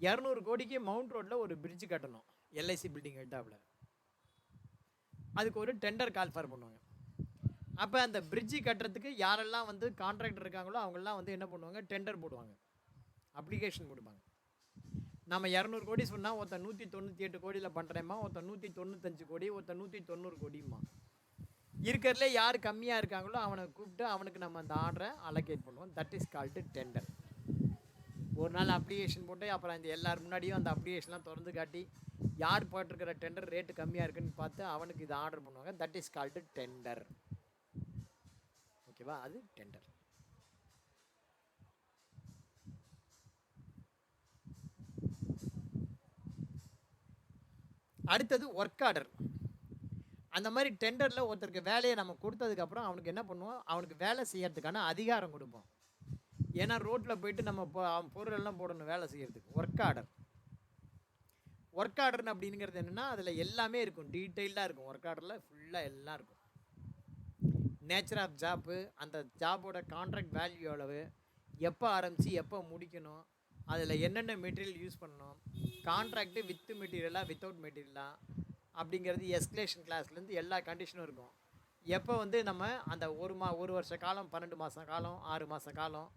Speaker 1: 200 கோடிக்கு மவுண்ட் ரோட்டில் ஒரு பிரிட்ஜு கட்டணும். எல்ஐசி பில்டிங் ஹெட்டாப்பில். அதுக்கு ஒரு டெண்டர் கால் ஃபார் பண்ணுவாங்க. அப்போ அந்த பிரிட்ஜு கட்டுறதுக்கு யாரெல்லாம் வந்து கான்ட்ராக்டர் இருக்காங்களோ அவங்கெல்லாம் வந்து என்ன பண்ணுவாங்க, டெண்டர் போடுவாங்க, அப்ளிகேஷன் கொடுப்பாங்க. நம்ம 200 கோடி சொன்னால் ஒருத்தன் 198 கோடியில் பண்ணுறேம்மா, ஒருத்தன் 195 கோடி, ஒருத்தன் 190 கோடிம்மா. இருக்கிறதுல யார் கம்மியாக இருக்காங்களோ அவனை கூப்பிட்டு அவனுக்கு நம்ம அந்த ஆர்டரை அலோகேட் பண்ணுவோம். That is called tender. ஒரு நாள் அப்ளிகேஷன் போட்டு அப்புறம் இந்த எல்லார் முன்னாடியும் அந்த அப்ளிகேஷன்லாம் திறந்து காட்டி யார் போட்டிருக்கிற டெண்டர் ரேட்டு கம்மியாக இருக்குன்னு பார்த்து அவனுக்கு இது ஆர்டர் பண்ணுவாங்க. That is called tender. ஓகேவா? அது டெண்டர். அடுத்தது ஒர்க் ஆர்டர். அந்த மாதிரி டெண்டரில் ஒருத்தருக்கு வேலையை நம்ம கொடுத்ததுக்கப்புறம் அவனுக்கு என்ன பண்ணுவோம், அவனுக்கு வேலை செய்யறதுக்கான அதிகாரம் கொடுப்போம். ஏன்னா ரோட்டில் போயிட்டு நம்ம பொருளெல்லாம் போடணும் வேலை செய்யறதுக்கு. Work order. ஒர்க் ஆர்டர்னு அப்படிங்கிறது என்னென்னா அதில் எல்லாமே இருக்கும், டீட்டெயில்டாக இருக்கும். ஒர்க் ஆர்டரில் ஃபுல்லாக எல்லாம் இருக்கும். நேச்சர் ஆஃப் ஜாப்பு, அந்த ஜாபோட கான்ட்ராக்ட் வேல்யூ எவ்வளவு, எப்போ ஆரம்பித்து எப்போ முடிக்கணும், அதில் என்னென்ன மெட்டீரியல் யூஸ் பண்ணணும், கான்ட்ராக்டு வித் மெட்டீரியலாக வித்தவுட் மெட்டீரியலாக அப்படிங்கிறது எஸ்கலேஷன் கிளாஸ்லேருந்து எல்லா கண்டிஷனும் இருக்கும். எப்போ வந்து நம்ம அந்த ஒரு வருஷ காலம், 12 மாத காலம், 6 மாத காலம்,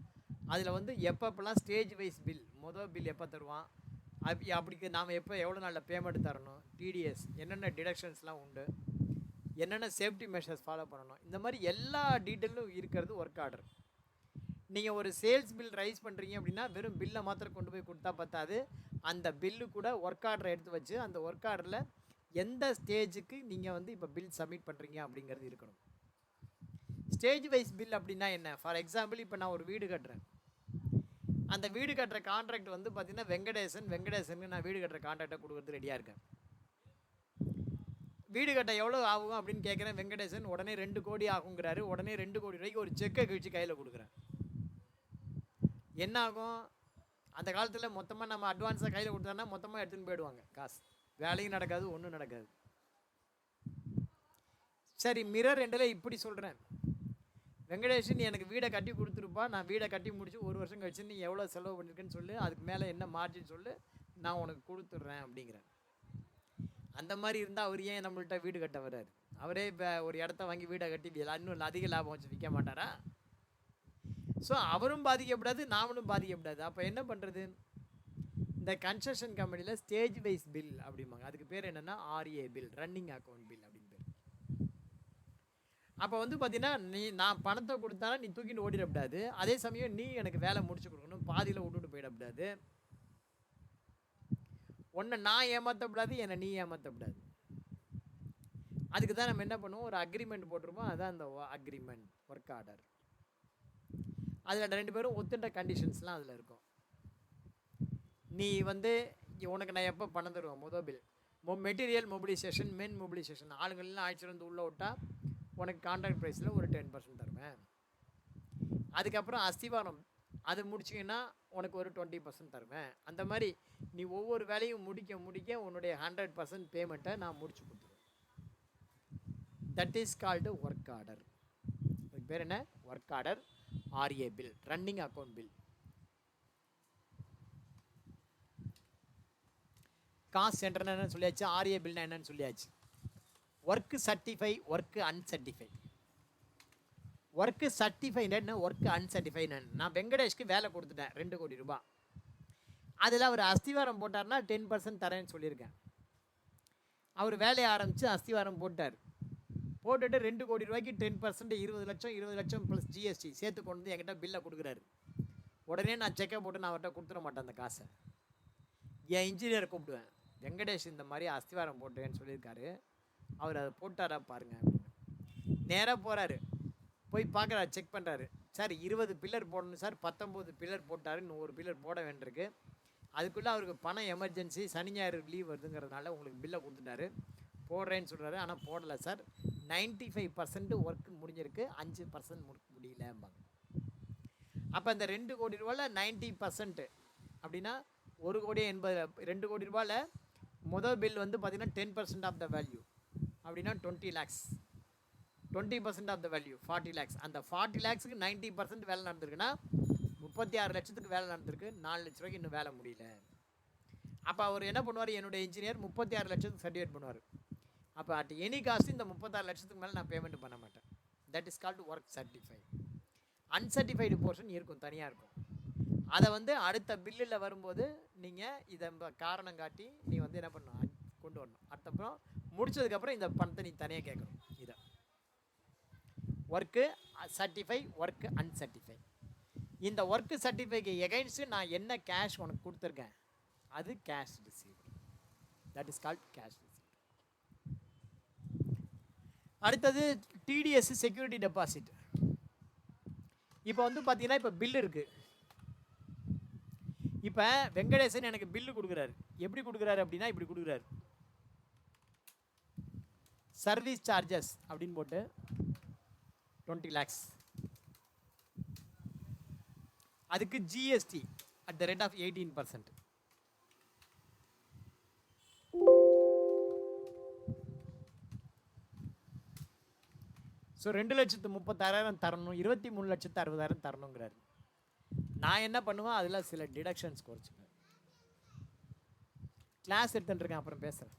Speaker 1: அதில் வந்து எப்பப்பெல்லாம் ஸ்டேஜ் வைஸ் பில், பில் எப்போ தருவான், அப்படிக்கு நாம் எப்போ எவ்வளோ நாளில் பேமெண்ட் தரணும், டிடிஎஸ் என்னென்ன டிடக்ஷன்ஸ்லாம் உண்டு, என்னென்ன சேஃப்டி மெஷர்ஸ் ஃபாலோ பண்ணணும், இந்த மாதிரி எல்லா டீட்டெயிலும் இருக்கிறது ஒர்க் ஆர்டர். நீங்கள் ஒரு சேல்ஸ் பில் ரைஸ் பண்ணுறீங்க அப்படின்னா வெறும் பில்லை மாத்திரம் கொண்டு போய் கொடுத்தா பத்தாது. அந்த பில்லு கூட ஒர்க் ஆர்டரை எடுத்து வச்சு அந்த ஒர்க் ஆர்டரில் எந்த ஸ்டேஜுக்கு நீங்கள் வந்து இப்போ பில் சப்மிட் பண்ணுறீங்க அப்படிங்கிறது இருக்கணும். ஸ்டேஜ் வைஸ் பில் அப்படின்னா என்ன? ஃபார் எக்ஸாம்பிள் இப்போ நான் ஒரு வீடு கட்டுறேன். அந்த வீடு கட்டுற கான்ட்ராக்ட் வந்து பார்த்திங்கன்னா வெங்கடேசனுக்கு நான் வீடு கட்டுற கான்ட்ராக்டை கொடுக்குறது ரெடியாக இருக்கேன். வீடு கட்ட எவ்வளோ ஆகும் அப்படின்னு கேட்குறேன். வெங்கடேசன் உடனே 2 கோடி ஆகுங்கிறாரு. உடனே 2 கோடி ரூபாய்க்கு ஒரு செக்கை கழிச்சு கையில் கொடுக்குறேன். என்ன ஆகும்? அந்த காலத்தில் மொத்தமாக நம்ம அட்வான்ஸாக கையில் கொடுத்தோன்னா மொத்தமாக எடுத்துன்னு போயிடுவாங்க காசு. வேலையும் நடக்காது, ஒன்றும் நடக்காது. சரி, மிரர் ரெண்டில் இப்படி சொல்கிறேன், வெங்கடேஷன் நீ எனக்கு வீடை கட்டி கொடுத்துருப்பா, நான் வீடை கட்டி முடிச்சு 1 வருஷம் கழிச்சு நீ எவ்வளோ செலவு பண்ணியிருக்கேன்னு சொல்லு, அதுக்கு மேலே என்ன மார்ஜின் சொல்லு, நான் உனக்கு கொடுத்துட்றேன் அப்படிங்கிறேன். அந்த மாதிரி இருந்தால் அவர் ஏன் நம்மள்கிட்ட வீடு கட்ட வர்றாரு? அவரே இப்போ ஒரு இடத்த வாங்கி வீடை கட்டி இன்னும் அதிக லாபம் வச்சு விற்க மாட்டாரா? ஸோ அவரும் பாதிக்கப்படாது, நாமளும் பாதிக்கப்படாது. அப்போ என்ன பண்ணுறது? இந்த கன்ஸ்ட்ரக்ஷன் கம்பெனியில் ஸ்டேஜ் வைஸ் பில் அப்படிம்பாங்க. அதுக்கு பேர் என்னென்னா RA bill, running account bill அப்படின்னு பேர். அப்போ வந்து பார்த்தீங்கன்னா, நான் பணத்தை கொடுத்தாலும் நீ தூக்கிட்டு ஓடிடக்கூடாது. அதே சமயம் நீ எனக்கு வேலை முடிச்சு கொடுக்கணும், பாதியில் விட்டுட்டு போயிடக்கூடாது. ஒன்றை நான் ஏமாற்றக்கூடாது, என்னை நீ ஏமாற்றக்கூடாது. அதுக்கு தான் நம்ம என்ன பண்ணுவோம், ஒரு அக்ரிமெண்ட் போட்டிருப்போம். அதுதான் அந்த அக்ரிமெண்ட், ஒர்க் ஆர்டர். அதில் 2 பேரும் ஒத்துட்ட கண்டிஷன்ஸ்லாம் அதில் இருக்கும். நீ வந்து உனக்கு நான் எப்போ பணம் தருவேன்? மொதல் பில், மெட்டீரியல் மொபிலைசேஷன், மென் மொபிலைசேஷன், ஆளுங்கள்லாம் ஆயிடுச்சு உள்ளே விட்டால் உனக்கு கான்ட்ராக்ட் ப்ரைஸில் ஒரு 10% தருவேன். அதுக்கப்புறம் அஸ்திவாரம், அது முடிச்சிங்கன்னா உனக்கு ஒரு 20% தருவேன். அந்த மாதிரி நீ ஒவ்வொரு வேலையும் முடிக்க உன்னுடைய 100% பேமெண்ட்டை நான் முடிச்சு கொடுத்துருவேன். That is called work order. அதுக்கு பேர் என்ன? Work order, RA bill, running account bill. Cost சென்டர்னா என்னன்னு சொல்லியாச்சு, RA பில்னா என்னன்னு சொல்லியாச்சு. Work certify, work uncertify. Work சர்டிஃபைன்னு என்ன, ஒர்க்கு அன்சர்டிஃபைன்னு. நான் வெங்கடேஷ்க்கு வேலை கொடுத்துட்டேன் 2 கோடி ரூபாய். அதில் அவர் அஸ்திவாரம் போட்டார்னா 10% தரேன்னு சொல்லியிருக்கேன். அவர் வேலையை ஆரம்பித்து அஸ்திவாரம் போட்டுட்டு 2 கோடி ரூபாய்க்கு 10% 20 லட்சம் ப்ளஸ் GST சேர்த்து கொண்டு வந்து என்கிட்ட பில்லை கொடுக்குறாரு. உடனே நான் செக்கை போட்டு நான் அவர்கிட்ட கொடுத்துட மாட்டேன் அந்த காசை. என் இன்ஜினியரை கூப்பிடுவேன், வெங்கடேஷ் இந்த மாதிரி அஸ்திவாரம் போட்டேன்னு சொல்லியிருக்காரு, அவர் அதை போட்டாரா பாருங்க அப்படின்னு. நேராக போகிறாரு, போய் பார்க்குறாரு, செக் பண்ணுறாரு. சார் 20 பில்லர் போடணும் சார், 19 பில்லர் போட்டார், இன்னும் ஒரு பில்லர் போட வேண்டியிருக்கு. அதுக்குள்ளே அவருக்கு பணம் எமர்ஜென்சி, சனி ஞாயிறு லீவ் வருதுங்கிறதுனால உங்களுக்கு பில்லை கொடுத்துட்டாரு, போடுறேன்னு சொல்கிறாரு. ஆனால் போடலை சார், 95% ஒர்க் முடிஞ்சிருக்கு, 5% முடியலம்பாங்க. அப்போ அந்த 2 கோடி ரூபாயில் 90% அப்படின்னா 1 கோடி 80, 2 கோடி ரூபாயில் முதல் பில் வந்து பார்த்திங்கன்னா 10% ஆஃப் த வேல்யூ அப்படின்னா 20 lakhs. 20% of the value 40 lakhs. அந்த 40 lakhsக்கு 90% வேலை நடந்திருக்குன்னா 36 லட்சத்துக்கு வேலை நடந்திருக்கு, 4 லட்ச ரூபாய்க்கு இன்னும் வேலை முடியல. அப்போ அவர் என்ன பண்ணுவார், என்னுடைய இன்ஜினியர் 36 லட்சத்துக்கு சர்டிஃபிகேட் பண்ணுவார். அப்போ அட் எனி காஸ்ட் இந்த 36 லட்சத்துக்கு மேலே நான் பேமெண்ட் பண்ண மாட்டேன். That is called work certify. Uncertified portion இருக்கும், தனியாக இருக்கும். அதை வந்து அடுத்த பில்லில் வரும்போது நீங்கள் இதை காரணம் காட்டி நீ வந்து என்ன பண்ணணும், கொண்டு வரணும். அடுத்தப்புறம் முடிச்சதுக்கப்புறம் இந்த பணத்தை நீ தனியாக கேட்கணும். இதை ஒர்க்கு சர்டிஃபை, ஒர்க்கு அன்சர்டிஃபை. இந்த ஒர்க்கு சர்டிஃபைக்கு எகைன்ஸ்ட்டு நான் என்ன கேஷ் உனக்கு கொடுத்துருக்கேன், அது cash received. That is called cash received. அடுத்தது TDS, செக்யூரிட்டி டெபாசிட். இப்போ வந்து பார்த்தீங்கன்னா இப்போ பில் இருக்குது. இப்போ வெங்கடேசன் எனக்கு பில்லு கொடுக்குறாரு. எப்படி கொடுக்குறாரு அப்படின்னா இப்படி கொடுக்குறாரு, சர்வீஸ் சார்ஜஸ் அப்படின்னு போட்டு 20 lakhs. அதுக்கு GST at the rate of 18%. So 2,36,000 தரணும், 23,60,000 தரணுங்கிறாரு. நான் என்ன பண்ணுவேன், அதில் சில டிடக்ஷன்ஸ் குறைச்சிப்பேன். கிளாஸ் எடுத்துட்டுருக்கேன், அப்புறம் பேசுகிறேன்.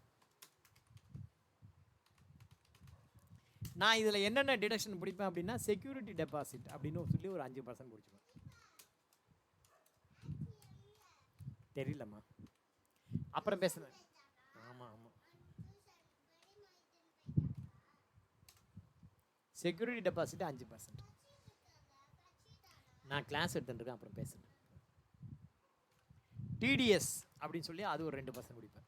Speaker 1: நான் இதில் என்னென்ன டிடக்ஷன் பிடிப்பேன் அப்படின்னா, செக்யூரிட்டி டெபாசிட் அப்படின்னு சொல்லி ஒரு 5% பிடிச்சிப்பேன். தெரியலம்மா, அப்புறம் பேசுகிறேன். ஆமாம் ஆமாம், செக்யூரிட்டி டெபாசிட் 5%. நான் கிளாஸ் எடுத்துட்டுருக்கேன், அப்புறம் பேசுகிறேன். TDS அப்படின்னு சொல்லி அது ஒரு 2% பிடிப்பேன்.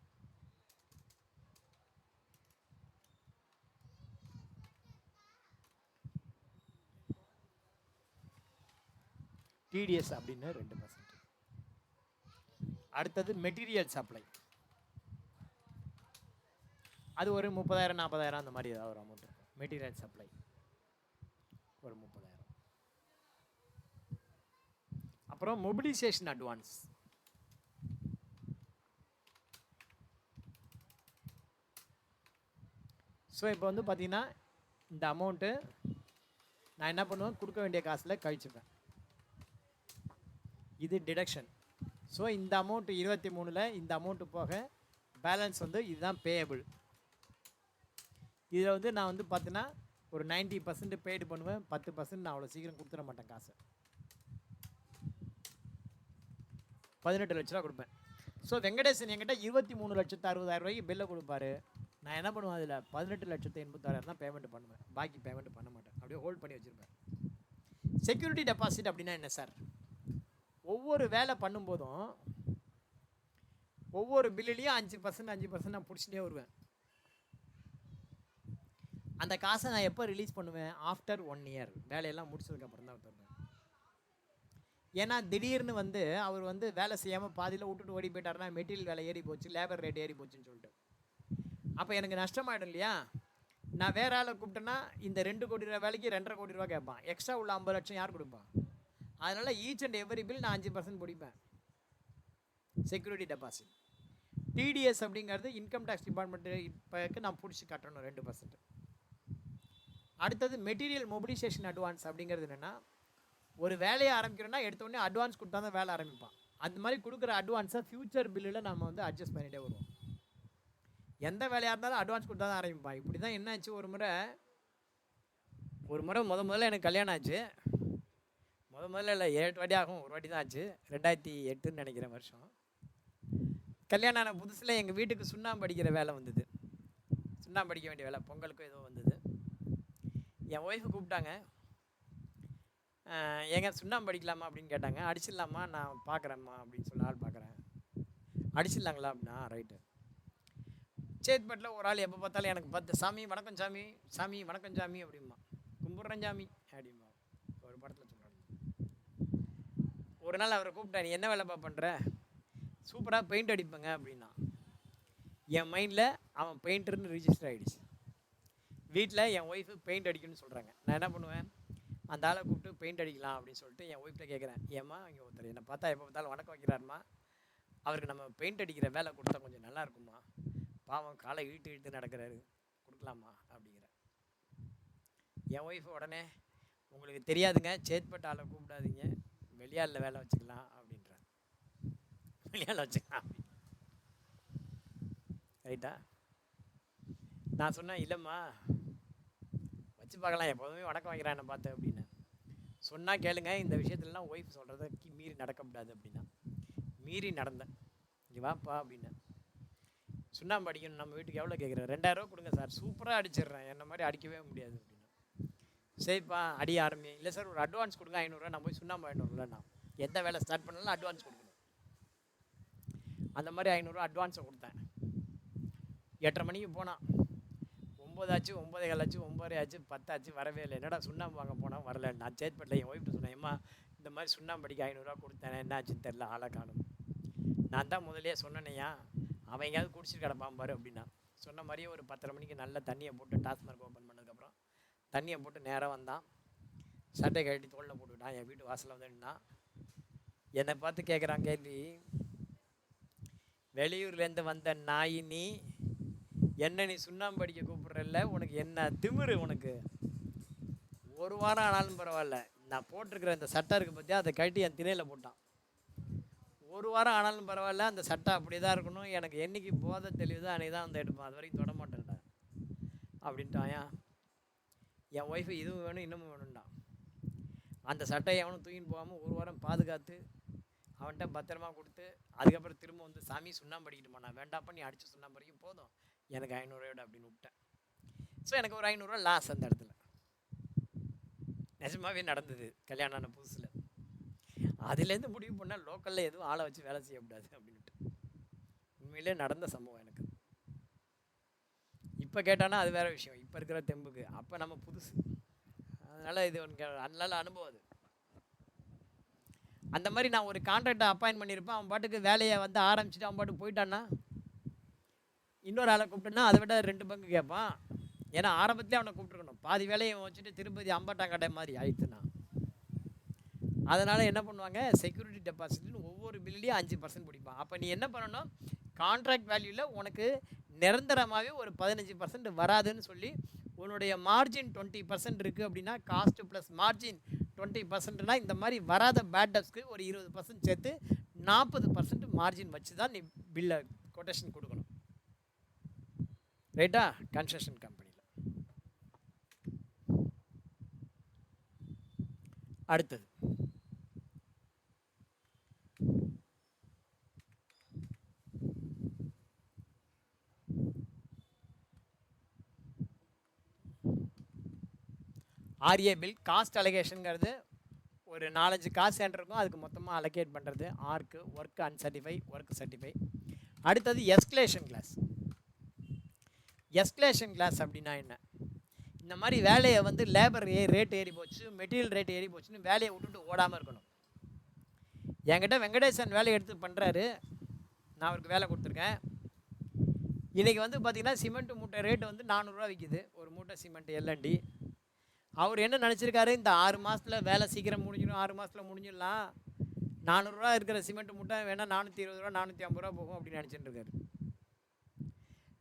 Speaker 1: TDS அப்படின்னு 2%. அடுத்தது மெட்டீரியல் சப்ளை, அது ஒரு 30,000 40,000 அந்த மாதிரி ஏதாவது ஒரு அமௌண்ட் இருக்கும். மெட்டீரியல் சப்ளை ஒரு 30,000. அப்புறம் மொபிலைசேஷன் அட்வான்ஸ். ஸோ இப்போ வந்து பார்த்தீங்கன்னா இந்த அமௌண்ட்டு நான் என்ன பண்ணுவேன், கொடுக்க வேண்டிய காசில் கழிச்சுப்பேன். இது டிடக்ஷன். ஸோ இந்த அமௌண்ட்டு 23ல் இந்த அமௌண்ட்டு போக பேலன்ஸ் வந்து இதுதான் பேயபிள். இதில் வந்து நான் வந்து பார்த்தீங்கன்னா ஒரு 90% பெய்டு பண்ணுவேன், 10% நான் அவ்வளோ சீக்கிரம் கொடுத்துட மாட்டேன் காசை. 18 லட்ச ரூபா கொடுப்பேன். ஸோ வெங்கடேசன் என்கிட்ட 23,60,000 பில்லை கொடுப்பாரு. நான் என்ன பண்ணுவேன், அதில் 18,86,000 தான் பேமெண்ட் பண்ணுவேன், பாக்கி பேமெண்ட் பண்ண மாட்டேன், அப்படியே ஹோல்ட் பண்ணி வச்சுருப்பேன். செக்யூரிட்டி டெபாசிட் அப்படின்னா என்ன சார்? ஒவ்வொரு வேலை பண்ணும்போதும் ஒவ்வொரு பில்லுலேயும் 5% நான் பிடிச்சிட்டே வருவேன். அந்த காசை நான் எப்போ ரிலீஸ் பண்ணுவேன்? ஆஃப்டர் 1 இயர், வேலையெல்லாம் முடிச்சதுக்கப்புறம் தான் தருவேன். ஏன்னா திடீர்னு வந்து அவர் வந்து வேலை செய்யாமல் பாதியில் விட்டுட்டு ஓடி போயிட்டாருன்னா மெட்டீரியல் வேலை ஏறி போச்சு, லேபர் ரேட் ஏறி போச்சுன்னு சொல்லிட்டு அப்போ எனக்கு நஷ்டமாயிடும் இல்லையா? நான் வேற ஆளை கூப்பிட்டேன்னா இந்த 2 கோடி ரூபா வேலைக்கு 2.5 கோடி ரூபா கேட்பான், எக்ஸ்ட்ரா உள்ள 50 லட்சம் யார் கொடுப்பான்? அதனால் ஈச் அண்ட் எவரி பில் நான் 5% பிடிப்பேன். Security deposit. டிடிஎஸ் அப்படிங்கிறது இன்கம் டேக்ஸ் டிபார்ட்மெண்ட்டு இப்போக்கு நான் பிடிச்சி கட்டணும் 2%. அடுத்தது மெட்டீரியல் மொபிலைசேஷன் அட்வான்ஸ் அப்படிங்கிறது என்னென்னா, ஒரு வேலையை ஆரம்பிக்கிறோன்னா எடுத்தோடனே அட்வான்ஸ் கொடுத்தா தான் வேலை ஆரம்பிப்பான். அந்த மாதிரி கொடுக்குற அட்வான்ஸை ஃப்யூச்சர் பில்லில் நம்ம வந்து அட்ஜஸ்ட் பண்ணிகிட்டே வருவோம். எந்த வேலையாக இருந்தாலும் அட்வான்ஸ் கொடுத்தா தான் ஆரம்பிப்பான். இப்படி தான் என்ன ஆச்சு, ஒரு முறை முதல்ல எனக்கு கல்யாணம் ஆச்சு. முதல்ல இல்லை, 7 வாட்டி ஆகும், ஒரு வாட்டி தான் ஆச்சு. 2008ன்னு நினைக்கிறேன் வருஷம். கல்யாணம் ஆன புதுசில் எங்கள் வீட்டுக்கு சுண்ணாம்பு அடிக்கிற வேலை வந்தது. சுண்ணாம்பு அடிக்க வேண்டிய வேலை பொங்கலுக்கும் ஏதோ வந்தது. என் ஒய்ஃபு கூப்பிட்டாங்க, ஏங்க சுண்ணாம்பு அடிக்கலாமா அப்படின்னு கேட்டாங்க. அடிச்சிடலாமா, நான் பார்க்குறேம்மா அப்படின்னு சொல்லி ஆள் பார்க்குறேன். அடிச்சிடலாங்களா அப்படின்னா ரைட்டு. சேத்பட்டில் ஒரு ஆள் எப்போ பார்த்தாலும் எனக்கு பார்த்து சாமி வணக்கம் சாமி, சாமி வணக்கம் சாமி அப்படிமா, கும்பிட்றேன் சாமி அப்படிமா ஒரு படத்தில் சொல்கிறாங்க. ஒரு நாள் அவரை கூப்பிட்டேன், நீ என்ன வேலைப்பா பண்ணுற? சூப்பராக பெயிண்ட் அடிப்பேங்க அப்படின்னா. என் மைண்டில் அவன் பெயிண்டர்னு ரிஜிஸ்டர் ஆகிடுச்சு. வீட்டில் என் ஒய்ஃபு பெயிண்ட் அடிக்கணும்னு சொல்கிறாங்க. நான் என்ன பண்ணுவேன், அந்த ஆளை கூப்பிட்டு பெயிண்ட் அடிக்கலாம் அப்படின்னு சொல்லிட்டு என் ஒய்ஃப்ட்ட கேட்குறேன், ஏம்மா இங்கே ஒருத்தர் என்னை பார்த்தா எப்போ பார்த்தாலும் வணக்கம் வைக்கிறாருமா, அவருக்கு நம்ம பெயிண்ட் அடிக்கிற வேலை கொடுத்தா கொஞ்சம் நல்லா இருக்குமா, பாவம் காலை இழுத்து நடக்கிறாரு, கொடுக்கலாமா அப்படிங்கிற. என் ஒய்ஃபு உடனே, உங்களுக்கு தெரியாதுங்க, சேத்பட்டு ஆளை கூப்பிடாதீங்க, வெளியாளில் வேலை வச்சுக்கலாம் அப்படின்ற. வெளியாளில் வச்சுக்கலாம் ரைட்டா? நான் சொன்னேன், இல்லைம்மா வச்சு பார்க்கலாம், எப்போதுமே வணக்கம் வைக்கிறான் என்னை பார்த்து அப்படின்னு சொன்னால் கேளுங்க, இந்த விஷயத்துலலாம் ஒய்ஃப் சொல்கிறத மீறி நடக்கக்கூடாது அப்படின்னா. மீறி நடந்தேன். இங்கே வாப்பா அப்படின்னு. சுண்ணாம்பு அடிக்கணும், நம்ம வீட்டுக்கு எவ்வளோ கேட்குறேன்? 2000 ரூபா கொடுங்க சார், சூப்பராக அடிச்சிடுறேன், என்ன மாதிரி அடிக்கவே முடியாது அப்படின்னு. சரிப்பா அடிய ஆரம்பி. இல்லை சார் ஒரு அட்வான்ஸ் கொடுங்க 500 ரூபா, நான் போய் சுண்ணாம்பு 500 ரூபா, நான் எந்த வேலை ஸ்டார்ட் பண்ணாலும் அட்வான்ஸ் கொடுக்கணும். அந்த மாதிரி 500 ரூபா அட்வான்ஸை கொடுத்தேன். 8:30 மணிக்கு போனான், 9 ஆச்சு, 9:15 ஆச்சு, 9:30 ஆச்சு, 10 ஆச்சு, வரவே இல்லை. என்னடா சுண்ணாம்பு வாங்க போனால் வரல. நான் சேத்பட்டில் என் ஒய்ஃப்ட்டு சொன்னேன், ஏம்மா இந்த மாதிரி சுண்ணாம்பு அடிக்க 500 ரூபா கொடுத்தேன், என்ன ஆச்சுன்னு தெரில, ஆளை காணும். நான் தான் முதலே சொன்னேனையா, அவன் எங்கேயாவது குடிச்சிட்டு கிடப்பான் பாரு அப்படின்னா. சொன்ன மாதிரியே ஒரு 10:30 மணிக்கு நல்ல தண்ணியை போட்டு டாஸ்மார்க் ஓப்பன் பண்ணதுக்கப்புறம் தண்ணியை போட்டு நேராக வந்தான், சட்டை கழட்டி தோளில் போட்டுக்கிட்டான், என் வீட்டு வாசலில் வந்து நின்னான். என்னை பார்த்து கேட்குறான் கேள்வி, வெளியூர்லேருந்து வந்த நாய் நீ, என்ன நீ சுண்ணாம்பு அடிக்க கூப்பிட்றல்ல, உனக்கு என்ன திமிரு உனக்கு? 1 வாரம் ஆனாலும் பரவாயில்ல, நான் போட்டிருக்கிற இந்த சட்டை இருக்குது பார்த்தியா, அதை கழட்டி என் திரையில் போட்டான். 1 வாரம் ஆனாலும் பரவாயில்ல, அந்த சட்டை அப்படி தான் இருக்கணும், எனக்கு என்றைக்கு போதை தெளிவுதோ அன்றைக்கி தான் வந்து எடுப்பேன், அது வரைக்கும் தொட மாட்டேன்டா அப்படின்ட்டான். என் ஒய்ஃபு இதுவும் வேணும் இன்னமும் வேணும்டா. அந்த சட்டையை அவனும் தூக்கின்னு போகாமல் 1 வாரம் பாதுகாத்து அவன்கிட்ட பத்திரமா கொடுத்து, அதுக்கப்புறம் திரும்ப வந்து சாமி சுண்ணாம்பு அடிக்கட்டுமா, நான் வேண்டாப்பா நீ அடித்து சுண்ணாம்பு அடிக்கும் போதும், எனக்கு 500 ரூபாயோட அப்படின்னு விட்டேன். ஸோ எனக்கு ஒரு 500 ரூபா லாஸ் அந்த இடத்துல. நிஜமாகவே நடந்தது கல்யாணம் ஆன புதுசில். அதுலேருந்து முடிவு பண்ணால் லோக்கலில் எதுவும் ஆளை வச்சு வேலை செய்யக்கூடாது அப்படின்ட்டு. உண்மையிலே நடந்த சம்பவம் எனக்கு. இப்போ கேட்டானா அது வேறு விஷயம், இப்போ இருக்கிற தெம்புக்கு. அப்போ நம்ம புதுசு, அதனால் இது உனக்கு நல்ல அனுபவம். அது அந்த மாதிரி நான் ஒரு கான்ட்ராக்டை அப்பாயின்ட் பண்ணியிருப்பேன், அவன் பாட்டுக்கு வேலையை வந்து ஆரம்பிச்சுட்டு அவன் பாட்டுக்கு போயிட்டான்னா, இன்னொரு ஆளை கூப்பிட்டுன்னா அதை விட 2 பங்கு கேட்பான். ஏன்னா ஆரம்பத்துலேயே அவனை கூப்பிட்டுருக்கணும். பாதி வேலையை வச்சுட்டு திருப்பதி அம்பாட்டாங்கடை மாதிரி ஆயிடுச்சுன்னா. அதனால் என்ன பண்ணுவாங்க, செக்யூரிட்டி டெபாசிட்னு ஒவ்வொரு பில்லையும் 5% பிடிப்பான். அப்போ நீ என்ன பண்ணணும், கான்ட்ராக்ட் வேல்யூவில் உனக்கு நிரந்தரமாகவே ஒரு 15% வராதுன்னு சொல்லி உன்னுடைய மார்ஜின் 20% இருக்குது அப்படின்னா காஸ்ட் ப்ளஸ் மார்ஜின் 20%னா இந்த மாதிரி வராத பேட் டெப்ஸ்க்கு ஒரு 20% சேர்த்து 40% மார்ஜின் வச்சு தான் நீ பில்லை கொட்டேஷன் கொடுக்கணும். ரைட்டா? கன்ஸ்ட்ரக்ஷன் கம்பெனியில். அடுத்தது ஆர்ஏ பில். காஸ்ட் அலகேஷனுங்கிறது ஒரு 4-5 காஸ்ட் சென்டர் இருக்கும், அதுக்கு மொத்தமாக அலோகேட் பண்ணுறது. ஆர்க்கு ஒர்க் அன்சர்டிஃபை, ஒர்க் சர்டிஃபை. அடுத்தது எஸ்கலேஷன் கிளாஸ். எஸ்கலேஷன் கிளாஸ் அப்படின்னா என்ன? இந்த மாதிரி வேலையை வந்து லேபர் ரேட் ஏறி போச்சு, மெட்டீரியல் ரேட் ஏறி போச்சுன்னு வேலையை விட்டுட்டு ஓடாமல் இருக்கணும். என்கிட்ட வெங்கடேசன் வேலையை எடுத்து பண்ணுறாரு, நான் அவருக்கு வேலை கொடுத்துருக்கேன். இன்றைக்கி வந்து பார்த்திங்கன்னா சிமெண்ட் மூட்டை ரேட்டு வந்து 400 ரூபா விற்கிது, ஒரு மூட்டை சிமெண்ட் எல்என்டி. அவர் என்ன நினச்சிருக்காரு, இந்த 6 மாதத்தில் வேலை சீக்கிரம் முடிஞ்சிடும், 6 மாதத்தில் முடிஞ்சிடலாம், 400 ரூபா இருக்கிற சிமெண்ட் மூட்டை வேணால் 420 ரூபா 450 ரூபா போகும் அப்படின்னு நினச்சிட்டு இருக்காரு.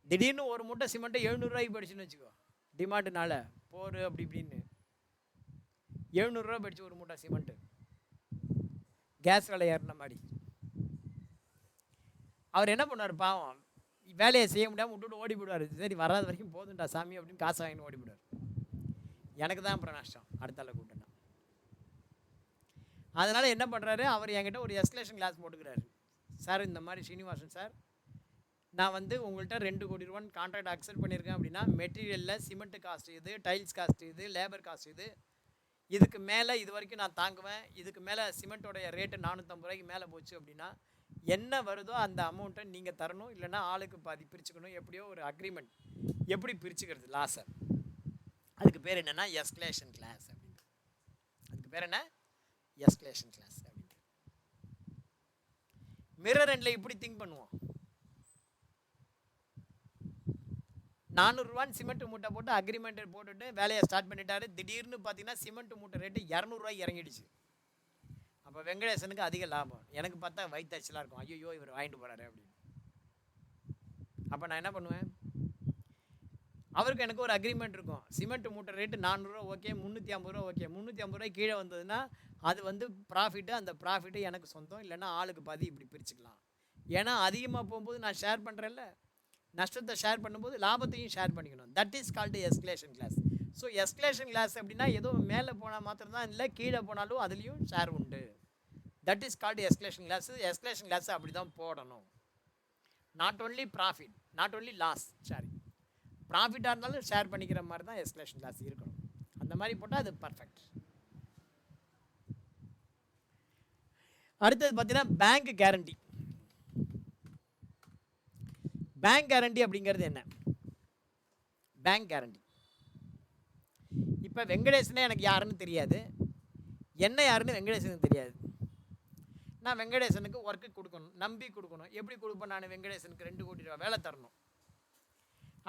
Speaker 1: திடீர்னு ஒரு மூட்டை சிமெண்ட்டை 700 ரூபாய்க்கு போயிடுச்சுன்னு வச்சுக்கோ, டிமாண்டுனால போர் அப்படி இப்படின்னு 700 ரூபா போயிடுச்சு ஒரு மூட்டை சிமெண்ட்டு, கேஸ் விலை ஏறின மாதிரி. அவர் என்ன பண்ணார் பாவம், வேலையை செய்ய முடியாமல் விட்டுட்டு ஓடி போயிடுவார். சரி வராத வரைக்கும் போதுண்டா சாமி அப்படின்னு காசு வாங்கின்னு ஓடி போயிடுவார். எனக்கு தான் அப்புறம் நஷ்டம் அடுத்த ஆளை கூப்பிட்டேன்னா. அதனால் என்ன பண்ணுறாரு, அவர் என்கிட்ட ஒரு எஸ்கலேஷன் கிளாஸ் போட்டுக்கிறாரு. சார் இந்த மாதிரி ஸ்ரீனிவாசன் சார், நான் வந்து உங்கள்கிட்ட 2 கோடி ரூபான்னு கான்ட்ராக்ட் அக்செப்ட் பண்ணியிருக்கேன் அப்படின்னா மெட்டீரியலில் சிமெண்ட் காஸ்ட் இது, டைல்ஸ் காஸ்ட் இது, லேபர் காஸ்ட் இது, இதுக்கு மேலே இது வரைக்கும் நான் தாங்குவேன். இதுக்கு மேலே சிமெண்ட்டோடைய ரேட்டு 450 ரூபாய்க்கு மேலே போச்சு அப்படின்னா என்ன வருதோ அந்த அமௌண்ட்டை நீங்கள் தரணும், இல்லைன்னா ஆளுக்கு பாதி பிரிச்சுக்கணும். எப்படியோ ஒரு அக்ரிமெண்ட். எப்படி பிரிச்சுக்கிறது லாஸை, அதுக்கு பேர் என்னென்னா எஸ்கலேஷன் கிளாஸ் அப்படின்ட்டு. அதுக்கு பேர் என்ன? எஸ்கலேஷன் கிளாஸ் அப்படின்ட்டு. மிரர் எண்டில் இப்படி திங்க் பண்ணுவோம். 400 ரூபான்னு சிமெண்ட் மூட்டை போட்டு அக்ரிமெண்ட் போட்டுட்டு வேலையை ஸ்டார்ட் பண்ணிட்டாரு. திடீர்னு பார்த்தீங்கன்னா சிமெண்ட் மூட்டை ரேட்டு 200 ரூபாய்க்கு இறங்கிடுச்சு. அப்போ வெங்கடேசனுக்கு அதிக லாபம், எனக்கு பார்த்தா வயிற்றுச்சலாக இருக்கும். ஐயோ இவர் வாங்கிட்டு போகிறாரு அப்படின்னு. அப்போ நான் என்ன பண்ணுவேன், அவருக்கு எனக்கு ஒரு அக்ரிமெண்ட் இருக்கும். சிமெண்ட் மூட்டை ரேட்டு 400 ரூபா ஓகே, 350 ரூபா ஓகே. 350 ரூபாய் கீழே வந்ததுன்னா அது வந்து ப்ராஃபிட்டு, அந்த ப்ராஃபிட்டு எனக்கு சொந்தம், இல்லைன்னா ஆளுக்கு பாதி இப்படி பிரிச்சுக்கலாம். ஏன்னா அதிகமாக போகும்போது நான் ஷேர் பண்ணுறேன்ல, நஷ்டத்தை ஷேர் பண்ணும்போது லாபத்தையும் ஷேர் பண்ணிக்கணும். That is called escalation clause. So escalation clause அப்படின்னா ஏதோ மேலே போனால் மாத்திரம்தான் இல்லை, கீழே போனாலும் அதுலேயும் ஷேர் உண்டு. That is called escalation clause. Escalation clause அப்படி தான் போடணும். Not only profit, not only loss, sorry, ப்ராஃபிட்டாக இருந்தாலும் ஷேர் பண்ணிக்கிற மாதிரி தான் எஸ்கலேஷன் கிளாஸ் இருக்கணும். அந்த மாதிரி போட்டால் அது பர்ஃபெக்ட். அடுத்தது பார்த்தீங்கன்னா பேங்க் கேரண்டி. பேங்க் கேரண்டி அப்படிங்கிறது என்ன? பேங்க் கேரண்டி, இப்போ வெங்கடேசனே எனக்கு யாருன்னு தெரியாது, என்ன யாருன்னு வெங்கடேசனுக்கு தெரியாது. நான் வெங்கடேசனுக்கு ஒர்க்கு கொடுக்கணும், நம்பி கொடுக்கணும். எப்படி கொடுப்பேன் நான்? வெங்கடேசனுக்கு 2 கோடி ரூபா வேலை தரணும்.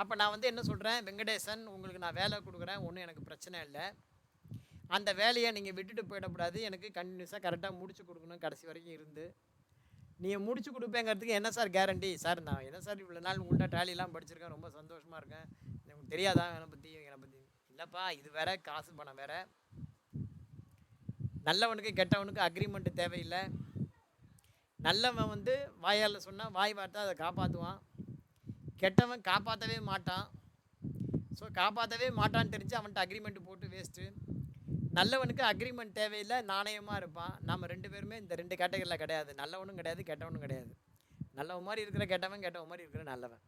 Speaker 1: அப்போ நான் வந்து என்ன சொல்கிறேன், வெங்கடேசன் உங்களுக்கு நான் வேலை கொடுக்குறேன், ஒன்றும் எனக்கு பிரச்சனை இல்லை, அந்த வேலையை நீங்கள் விட்டுட்டு போயிடக்கூடாது, எனக்கு கண்டினியூஸாக கரெக்டாக முடிச்சு கொடுக்கணும், கடைசி வரைக்கும் இருந்து நீங்கள் முடிச்சு கொடுப்பேங்கிறதுக்கு என்ன சார் கேரண்டி? சார் நான் என்ன சார் இவ்வளோ நாள் உங்கள்கிட்ட டேலிலாம் படிச்சிருக்கேன், ரொம்ப சந்தோஷமாக இருக்கேன், எனக்கு தெரியாதா என்னை பற்றி இல்லைப்பா, இது வேற, காசு பணம் வேற. நல்லவனுக்கு கெட்டவனுக்கு அக்ரிமெண்ட்டு தேவையில்லை. நல்லவன் வந்து வாயால் சொன்னால் வாய் வார்த்தை அதை காப்பாற்றுவான், கெட்டவன் காப்பாற்றவே மாட்டான். ஸோ காப்பாற்றவே மாட்டான்னு தெரிஞ்சு அவன்கிட்ட அக்ரிமெண்ட் போட்டு வேஸ்ட்டு. நல்லவனுக்கு அக்ரிமெண்ட் தேவையில்லை, நாணயமாக இருப்பான். நம்ம 2 பேருமே இந்த 2 கேட்டகரியில் கிடையாது, நல்லவனும் கிடையாது கெட்டவனும் கிடையாது. நல்லவன் மாதிரி இருக்கிற கெட்டவன், கெட்டவன் மாதிரி இருக்கிற நல்லவன்.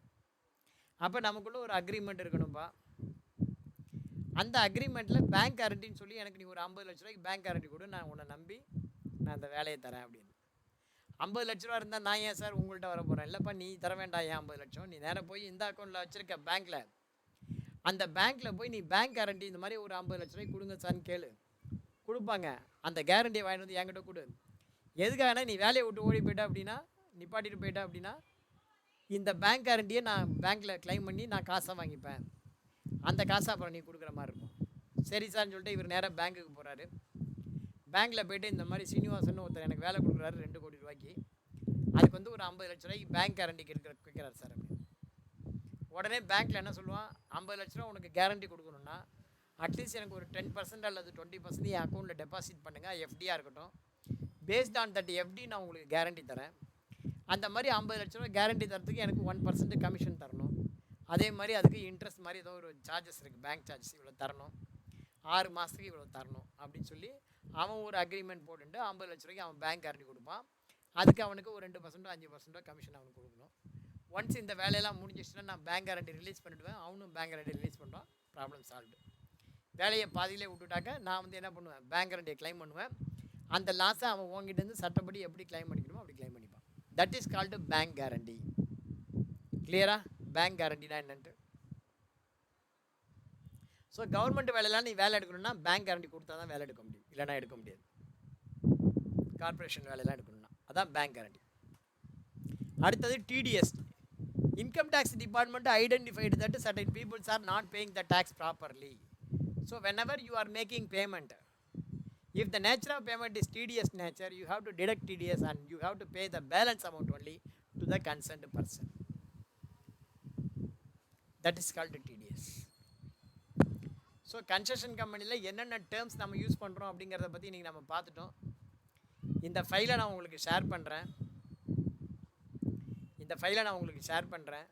Speaker 1: அப்போ நமக்குள்ளே ஒரு அக்ரிமெண்ட் இருக்கணும்ப்பா. அந்த அக்ரிமெண்ட்டில் பேங்க் கேரண்டின்னு சொல்லி எனக்கு நீ ஒரு 50 லட்ச ரூபாய்க்கு பேங்க் கேரண்டி கொடு, நான் உன்னை நம்பி நான் அந்த வேலையை தரேன் அப்படின்னு. 50 லட்ச ரூபா இருந்தால் நான் ஏன் சார் உங்கள்கிட்ட வர போகிறேன்? இல்லைப்பா நீ தர வேண்டாம் ஏன் 50 லட்சம், நீ நேராக போய் இந்த அக்கௌண்ட்டில் வச்சுருக்க பேங்க்கில், அந்த பேங்க்கில் போய் நீ பேங்க் கேரண்டி இந்த மாதிரி ஒரு 50 லட்ச ரூபாய்க்கு கொடுங்க சார்னு கேளு, கொடுப்பாங்க. அந்த கேரண்டியை வாங்கிட்டு வந்து என்கிட்ட கொடு. எதுக்காகனா நீ வேலையை விட்டு ஓடி போயிட்டா அப்படின்னா, நிப்பாட்டிட்டு போயிட்டா அப்படின்னா, இந்த பேங்க் கேரண்டியை நான் பேங்க்கில் கிளைம் பண்ணி நான் காசாக வாங்கிப்பேன், அந்த காசை அப்புறம் நீ கொடுக்குற மாதிரி இருக்கும். சரி சார்னு சொல்லிட்டு இவர் நேராக பேங்க்குக்கு போகிறாரு. பேங்க்கில் போய்ட்டு இந்த மாதிரி சீனிவாசன் ஒருத்தர் எனக்கு வேலை கொடுக்குறாரு 2 கோடி ரூபாய்க்கு, அதுக்கு வந்து ஒரு 50 லட்ச ரூபாய்க்கு பேங்க் கேரண்டிக்கு வைக்கிறார் சார் அப்படின்னு. உடனே பேங்க்கில் என்ன சொல்லுவான், 50 லட்ச ரூபா உனக்கு கேரண்டி கொடுக்கணுன்னா அட்லீஸ்ட் எனக்கு ஒரு 10% அல்லது 20% என் அக்கௌண்ட்டில் டெபாசிட் பண்ணுங்கள், எஃப்டியாக இருக்கட்டும். பேஸ்ட் ஆன் தட் எஃப்டி நான் உங்களுக்கு கேரண்டி தரேன். அந்த மாதிரி 50 லட்ச ரூபா கேரண்டி தரத்துக்கு எனக்கு 1% கமிஷன் தரணும். அதே மாதிரி அதுக்கு இன்ட்ரெஸ்ட் மாதிரி ஏதோ ஒரு சார்ஜஸ் இருக்குது, பேங்க் சார்ஜஸ் இவ்வளோ தரணும், 6 மாதத்துக்கு இவ்வளோ தரணும் அப்படின்னு சொல்லி அவன் ஒரு அக்ரிமெண்ட் போட்டுட்டு 50 லட்ச ரூபாய்க்கு அவன் பேங்க் கேரண்டி கொடுப்பான். அதுக்கு அவனுக்கு ஒரு 2% 5% கமிஷன் அவனுக்கு கொடுக்கணும். ஒன்ஸ் இந்த வேலையெல்லாம் முடிஞ்சிச்சுன்னா நான் பேங்க் கேரண்டி ரிலீஸ் பண்ணிவிடுவேன், அவனும் பேங்க் கேரண்டி ரிலீஸ் பண்ணுறான், ப்ராப்ளம் சால்வ்டு. வேலையை பாதியிலே விட்டுட்டாக்க நான் வந்து என்ன பண்ணுவேன், பேங்க் கேரண்டியை கிளைம் பண்ணுவேன். அந்த லாஸை அவன் உங்ககிட்டேருந்து சட்டப்படி எப்படி கிளைம் பண்ணிக்கணுமோ அப்படி கிளைம் பண்ணிப்பான். That is called bank guarantee. கிளியரா? பேங்க் கேரண்டினா என்னன்ட்டு. ஸோ கவர்மெண்ட் வேலையெல்லாம் நீ வேலை எடுக்கணும்னா பேங்க் கேரண்டி கொடுத்தா தான் வேலை எடுக்க முடியும், இல்லைனா எடுக்க முடியாது. கார்பரேஷன் வேலையெல்லாம் எடுக்கணும்னா அதான் பேங்க் கேரண்டி. அடுத்தது TDS. Income tax department identified that certain peoples are not paying the tax properly. So whenever you are making payment, if the nature of payment is TDS nature, you have to deduct TDS and you have to pay the balance amount only to the concerned person. That is called TDS. So concession கம்பெனியில் என்னென்ன terms நம்ம use பண்ணுறோம் அப்படிங்கிறத பற்றி இன்றைக்கி நம்ம பார்த்துட்டோம். இந்த ஃபைலை நான் உங்களுக்கு ஷேர் பண்ணுறேன்.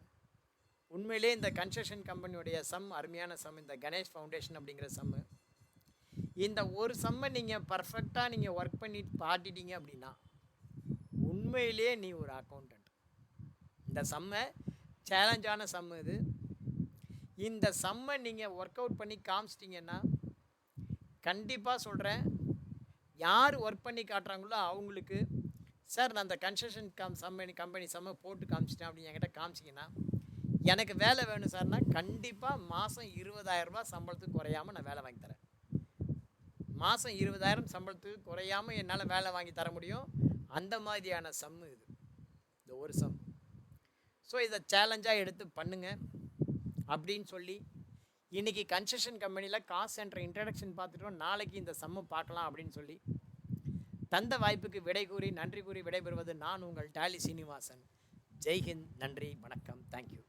Speaker 1: உண்மையிலே இந்த கன்ஸ்ட்ரக்ஷன் கம்பெனியுடைய சம் அருமையான சம், இந்த கணேஷ் ஃபவுண்டேஷன் அப்படிங்கிற சம்மு. இந்த ஒரு சம்மை நீங்கள் பர்ஃபெக்டாக நீங்கள் ஒர்க் பண்ணி பாட்டிட்டீங்க அப்படின்னா உண்மையிலே நீ ஒரு அக்கௌண்டன்ட். இந்த சம்மை சேலஞ்சான சம்மு இது. இந்த சம்மை நீங்கள் ஒர்க் அவுட் பண்ணி காமிச்சிட்டிங்கன்னா கண்டிப்பாக சொல்கிறேன், யார் ஒர்க் பண்ணி காட்டுறாங்களோ அவங்களுக்கு, சார் நான் அந்த கன்ஸ்ட்ரக்ஷன் கம்பெனி சம்மை போட்டு காமிச்சிட்டேன் அப்படின்னு என்கிட்ட காமிச்சிங்கன்னா, எனக்கு வேலை வேணும் சார்னா கண்டிப்பாக மாதம் 20,000 ரூபாய் சம்பளத்துக்கு குறையாமல் நான் வேலை வாங்கி தரேன். மாதம் 20,000 சம்பளத்துக்கு குறையாமல் என்னால் வேலை வாங்கி தர முடியும். அந்த மாதிரியான சம்மு இது, இந்த ஒரு சம். ஸோ இதை சேலஞ்சாக எடுத்து பண்ணுங்க அப்படின்னு சொல்லி இன்றைக்கி கன்ஸ்ட்ரக்ஷன் கம்பெனியில் காஸ்ட் சென்டர் இன்ட்ரடக்ஷன் பார்த்துட்டோம். நாளைக்கு இந்த சம்மு பார்க்கலாம் அப்படின்னு சொல்லி தந்த வாய்ப்புக்கு விடை கூறி நன்றி கூறி விடைபெறுவது நான் உங்கள் டாலி சீனிவாசன். ஜெய்ஹிந்த். நன்றி, வணக்கம், தேங்க்யூ.